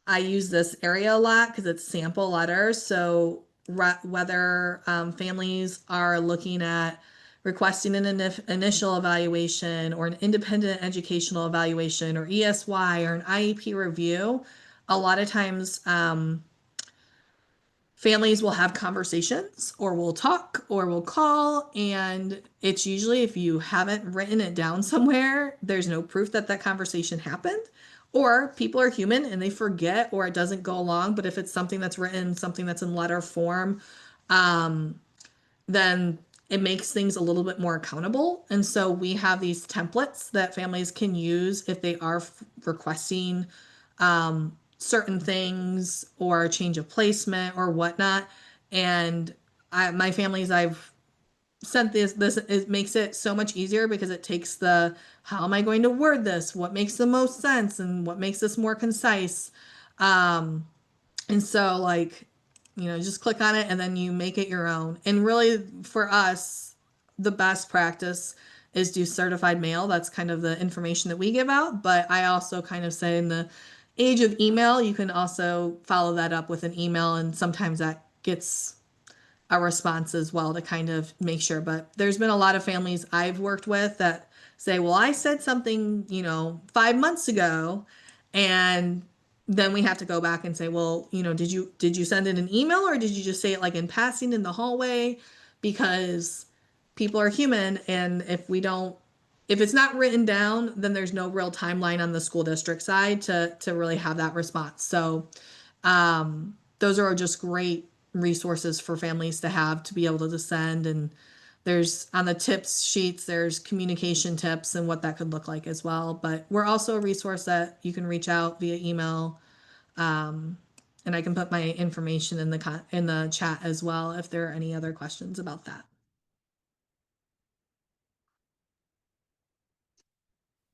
I use this area a lot because it's sample letters. So whether families are looking at requesting an initial evaluation or an independent educational evaluation or ESY or an IEP review, a lot of times families will have conversations or we'll talk or we'll call, and it's usually, if you haven't written it down somewhere, there's no proof that that conversation happened, or people are human and they forget or it doesn't go along. But if it's something that's written, something that's in letter form, then it makes things a little bit more accountable. And so we have these templates that families can use if they are requesting certain things or a change of placement or whatnot. And my families, I've sent this, it makes it so much easier because it takes the, how am I going to word this? What makes the most sense and what makes this more concise? And so, like, just click on it and then you make it your own. And really, for us, the best practice is do certified mail. That's kind of the information that we give out. But I also kind of say, in the age of email, you can also follow that up with an email. And sometimes that gets a response as well to kind of make sure. But there's been a lot of families I've worked with that say, well, I said something, 5 months ago, and then we have to go back and say, well, did you send in an email or did you just say it like in passing in the hallway? Because people are human, and if it's not written down, then there's no real timeline on the school district side to really have that response. So those are just great resources for families to have, to be able to send. And there's, on the tips sheets, there's communication tips and what that could look like as well. But we're also a resource that you can reach out via email. And I can put my information in the chat as well if there are any other questions about that.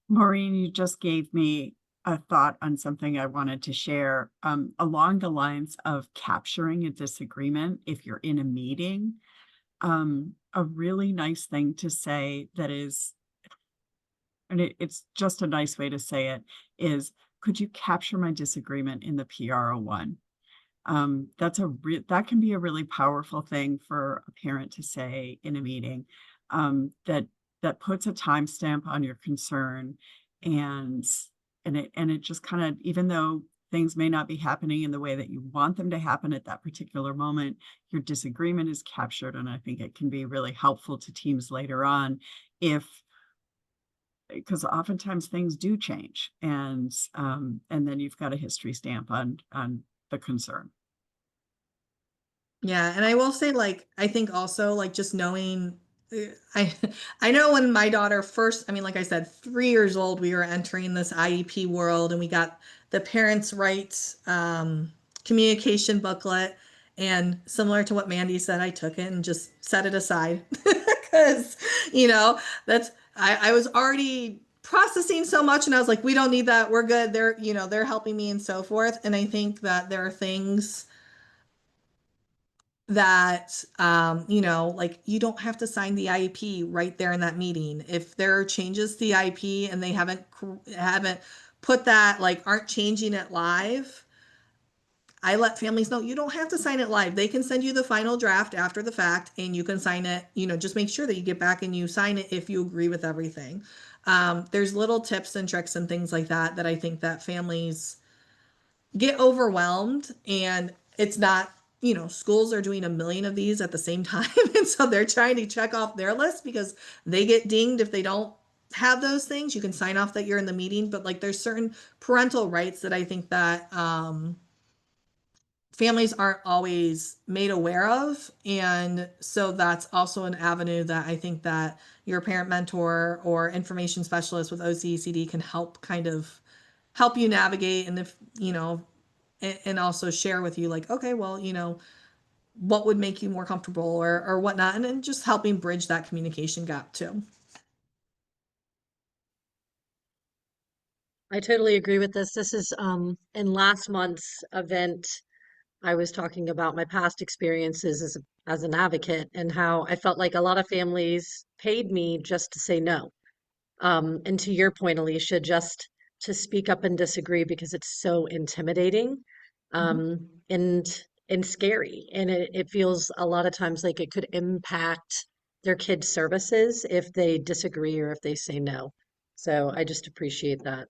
Maureen, you just gave me a thought on something I wanted to share, along the lines of capturing a disagreement if you're in a meeting. A really nice thing to say that is, and it's just a nice way to say it, is, could you capture my disagreement in the PR01? That can be a really powerful thing for a parent to say in a meeting, that puts a timestamp on your concern, and it just kind of, even though things may not be happening in the way that you want them to happen at that particular moment, your disagreement is captured. And I think it can be really helpful to teams later on, because oftentimes things do change, and then you've got a history stamp on the concern. Yeah, and I will say, like, I think also, like, just knowing, I I know when my daughter first, I mean, like I said, 3 years old, we were entering this IEP world, and we got the Parents' Rights communication booklet, and similar to what Mandy said, I took it and just set it aside because, that's, I was already processing so much, and I was like, we don't need that, we're good. They're helping me and so forth. And I think that there are things that like, you don't have to sign the IEP right there in that meeting. If there are changes to the IEP and they haven't put that, like, aren't changing it live, I let families know you don't have to sign it live. They can send you the final draft after the fact and you can sign it. Just make sure that you get back and you sign it if you agree with everything. There's little tips and tricks and things like that I think that families get overwhelmed, and it's not, schools are doing a million of these at the same time. And so they're trying to check off their list because they get dinged if they don't have those things. You can sign off that you're in the meeting, but, like, there's certain parental rights that I think that families aren't always made aware of. And so that's also an avenue that I think that your parent mentor or information specialist with OCECD can help you navigate. And if, and also share with you, like, okay, well, what would make you more comfortable or whatnot. And then just helping bridge that communication gap too. I totally agree with this. This is in last month's event, I was talking about my past experiences as an advocate and how I felt like a lot of families paid me just to say no. And to your point, Alicia, just to speak up and disagree because it's so intimidating, and scary. And it feels a lot of times like it could impact their kids' services if they disagree or if they say no. So I just appreciate that.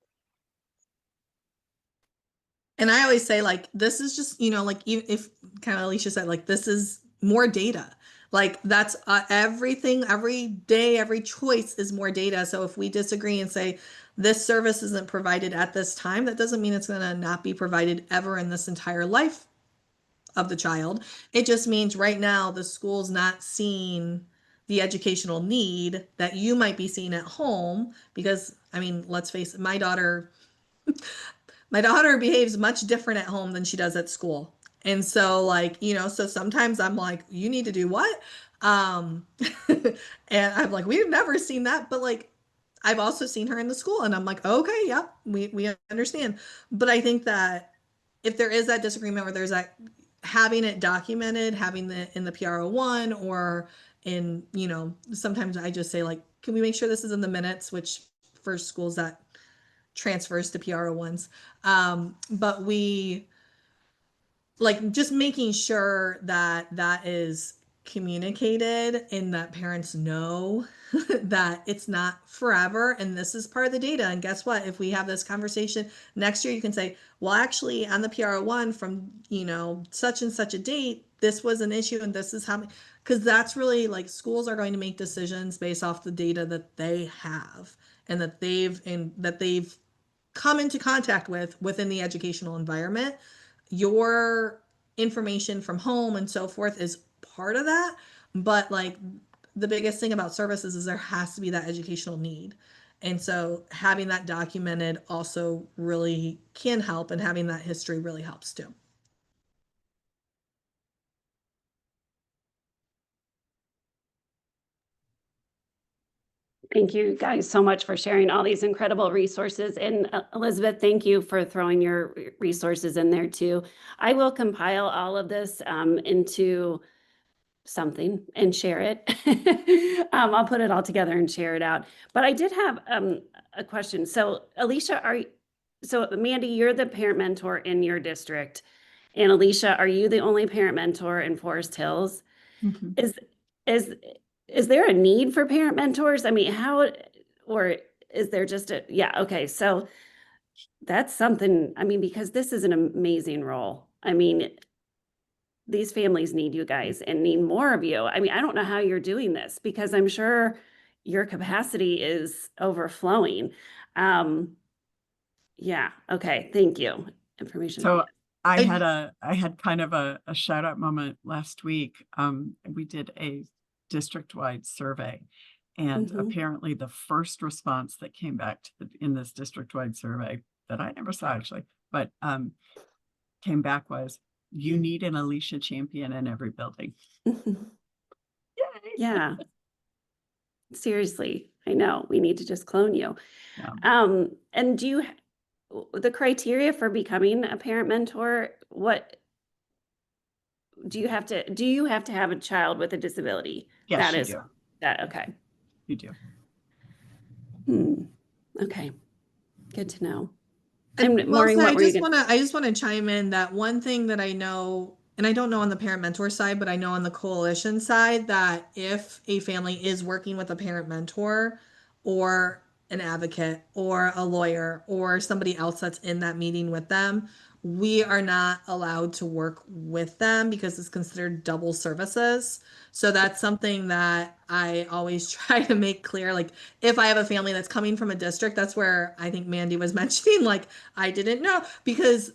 And I always say, like, this is just, like, even if kind of Alicia said, like, this is more data. Like, that's everything, every day, every choice is more data. So if we disagree and say this service isn't provided at this time, that doesn't mean it's going to not be provided ever in this entire life of the child. It just means right now the school's not seeing the educational need that you might be seeing at home. Because, I mean, let's face it, my daughter behaves much different at home than she does at school. And so, like, so sometimes I'm like, you need to do what? Um, and I'm like, we've never seen that. But, like, I've also seen her in the school, and I'm like, okay, yeah, we understand. But I think that if there is that disagreement, or there's that, having it documented, having the in the PRO1, or in, sometimes I just say, like, can we make sure this is in the minutes, which for schools that transfers to PRO1s. But we, like, just making sure that that is communicated and that parents know that it's not forever and this is part of the data. And guess what? If we have this conversation next year, you can say, well, actually, on the PRO1 from, such and such a date, this was an issue and this is how many, because that's really, like, schools are going to make decisions based off the data that they have and that they've come into contact with within the educational environment. Your information from home and so forth is part of that. But, like, the biggest thing about services is there has to be that educational need. And so having that documented also really can help, and having that history really helps too. Thank you guys so much for sharing all these incredible resources. And Elizabeth, thank you for throwing your resources in there too. I will compile all of this into something and share it. I'll put it all together and share it out. But I did have a question. So Alicia, so Mandy, you're the parent mentor in your district. And Alicia, are you the only parent mentor in Forest Hills? Mhm. Is is is there a need for parent mentors? I mean, or is there just yeah, okay. So that's something, I mean, because this is an amazing role. I mean, these families need you guys and need more of you. I mean, I don't know how you're doing this because I'm sure your capacity is overflowing. Um, yeah, okay, thank you. Information. So I I, had kind of a shout out moment last week. We did a district-wide survey, and Mhm. apparently the first response that came back in this district-wide survey that I never saw actually, but came back was, you need an Alicia champion in every building. Yay! Yeah, seriously, I know, we need to just clone you. Yeah. And the criteria for becoming a parent mentor, what do you have to have a child with a disability? Yes, That you is do. that okay. You do. Okay, good to know. And And Melissa, Maureen, what were you gonna? I just want to chime in that one thing that I know, and I don't know on the parent mentor side, but I know on the coalition side, that if a family is working with a parent mentor or an advocate or a lawyer or somebody else that's in that meeting with them, we are not allowed to work with them because it's considered double services. So that's something that I always try to make clear. Like, if I have a family that's coming from a district, that's where I think Mandy was mentioning, like, I didn't know, because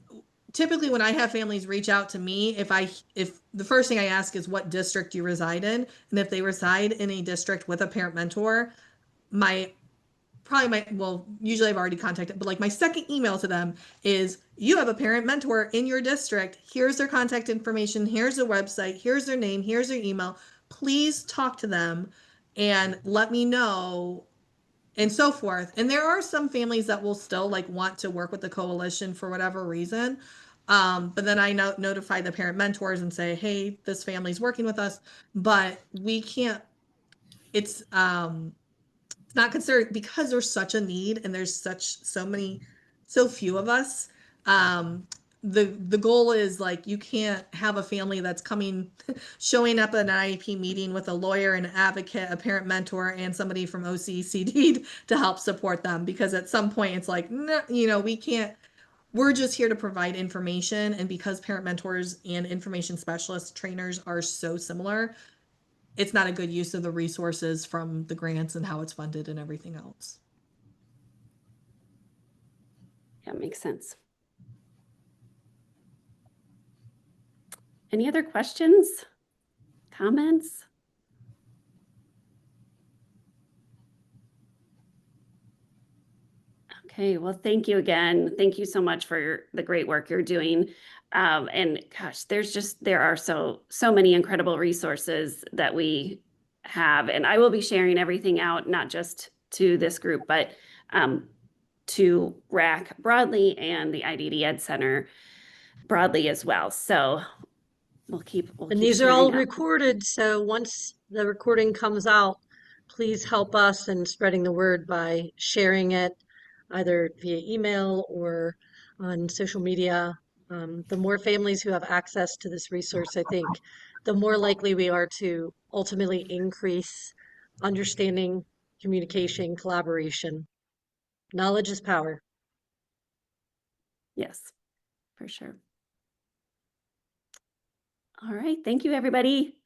typically when I have families reach out to me, if the first thing I ask is what district you reside in, and if they reside in a district with a parent mentor, my well, usually I've already contacted, but, like, my second email to them is, you have a parent mentor in your district. Here's their contact information. Here's their website. Here's their name. Here's their email. Please talk to them and let me know and so forth. And there are some families that will still like want to work with the coalition for whatever reason. But then I notify the parent mentors and say, hey, this family's working with us, but we can't, it's not considered because there's such a need and there's so few of us. The goal is like you can't have a family that's coming showing up at an IEP meeting with a lawyer, an advocate, a parent mentor, and somebody from OCCD to help support them, because at some point it's like, no, we can't. We're just here to provide information, and because parent mentors and information specialist trainers are so similar, it's not a good use of the resources from the grants and how it's funded and everything else. Yeah, makes sense. Any other questions, comments? Okay, well, thank you again. Thank you so much for the great work you're doing. And gosh, there are so many incredible resources that we have, and I will be sharing everything out, not just to this group, but to RAC broadly and the IDD Ed Center broadly as well. So we'll keep And these are all sharing out. recorded, so once the recording comes out, please help us in spreading the word by sharing it either via email or on social media. The more families who have access to this resource, I think, the more likely we are to ultimately increase understanding, communication, collaboration. Knowledge is power. Yes, for sure. All right, thank you, everybody.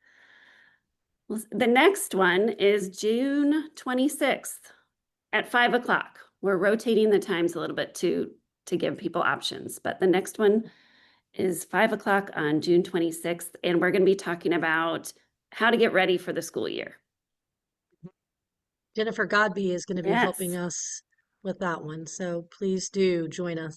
Well, the next one is June 26th at 5 o'clock. We're rotating the times a little bit to give people options, but the next one is 5 o'clock on June 26th, and we're going to be talking about how to get ready for the school year. Jennifer Godby is going to be helping Yes. us with that one, so please do join us.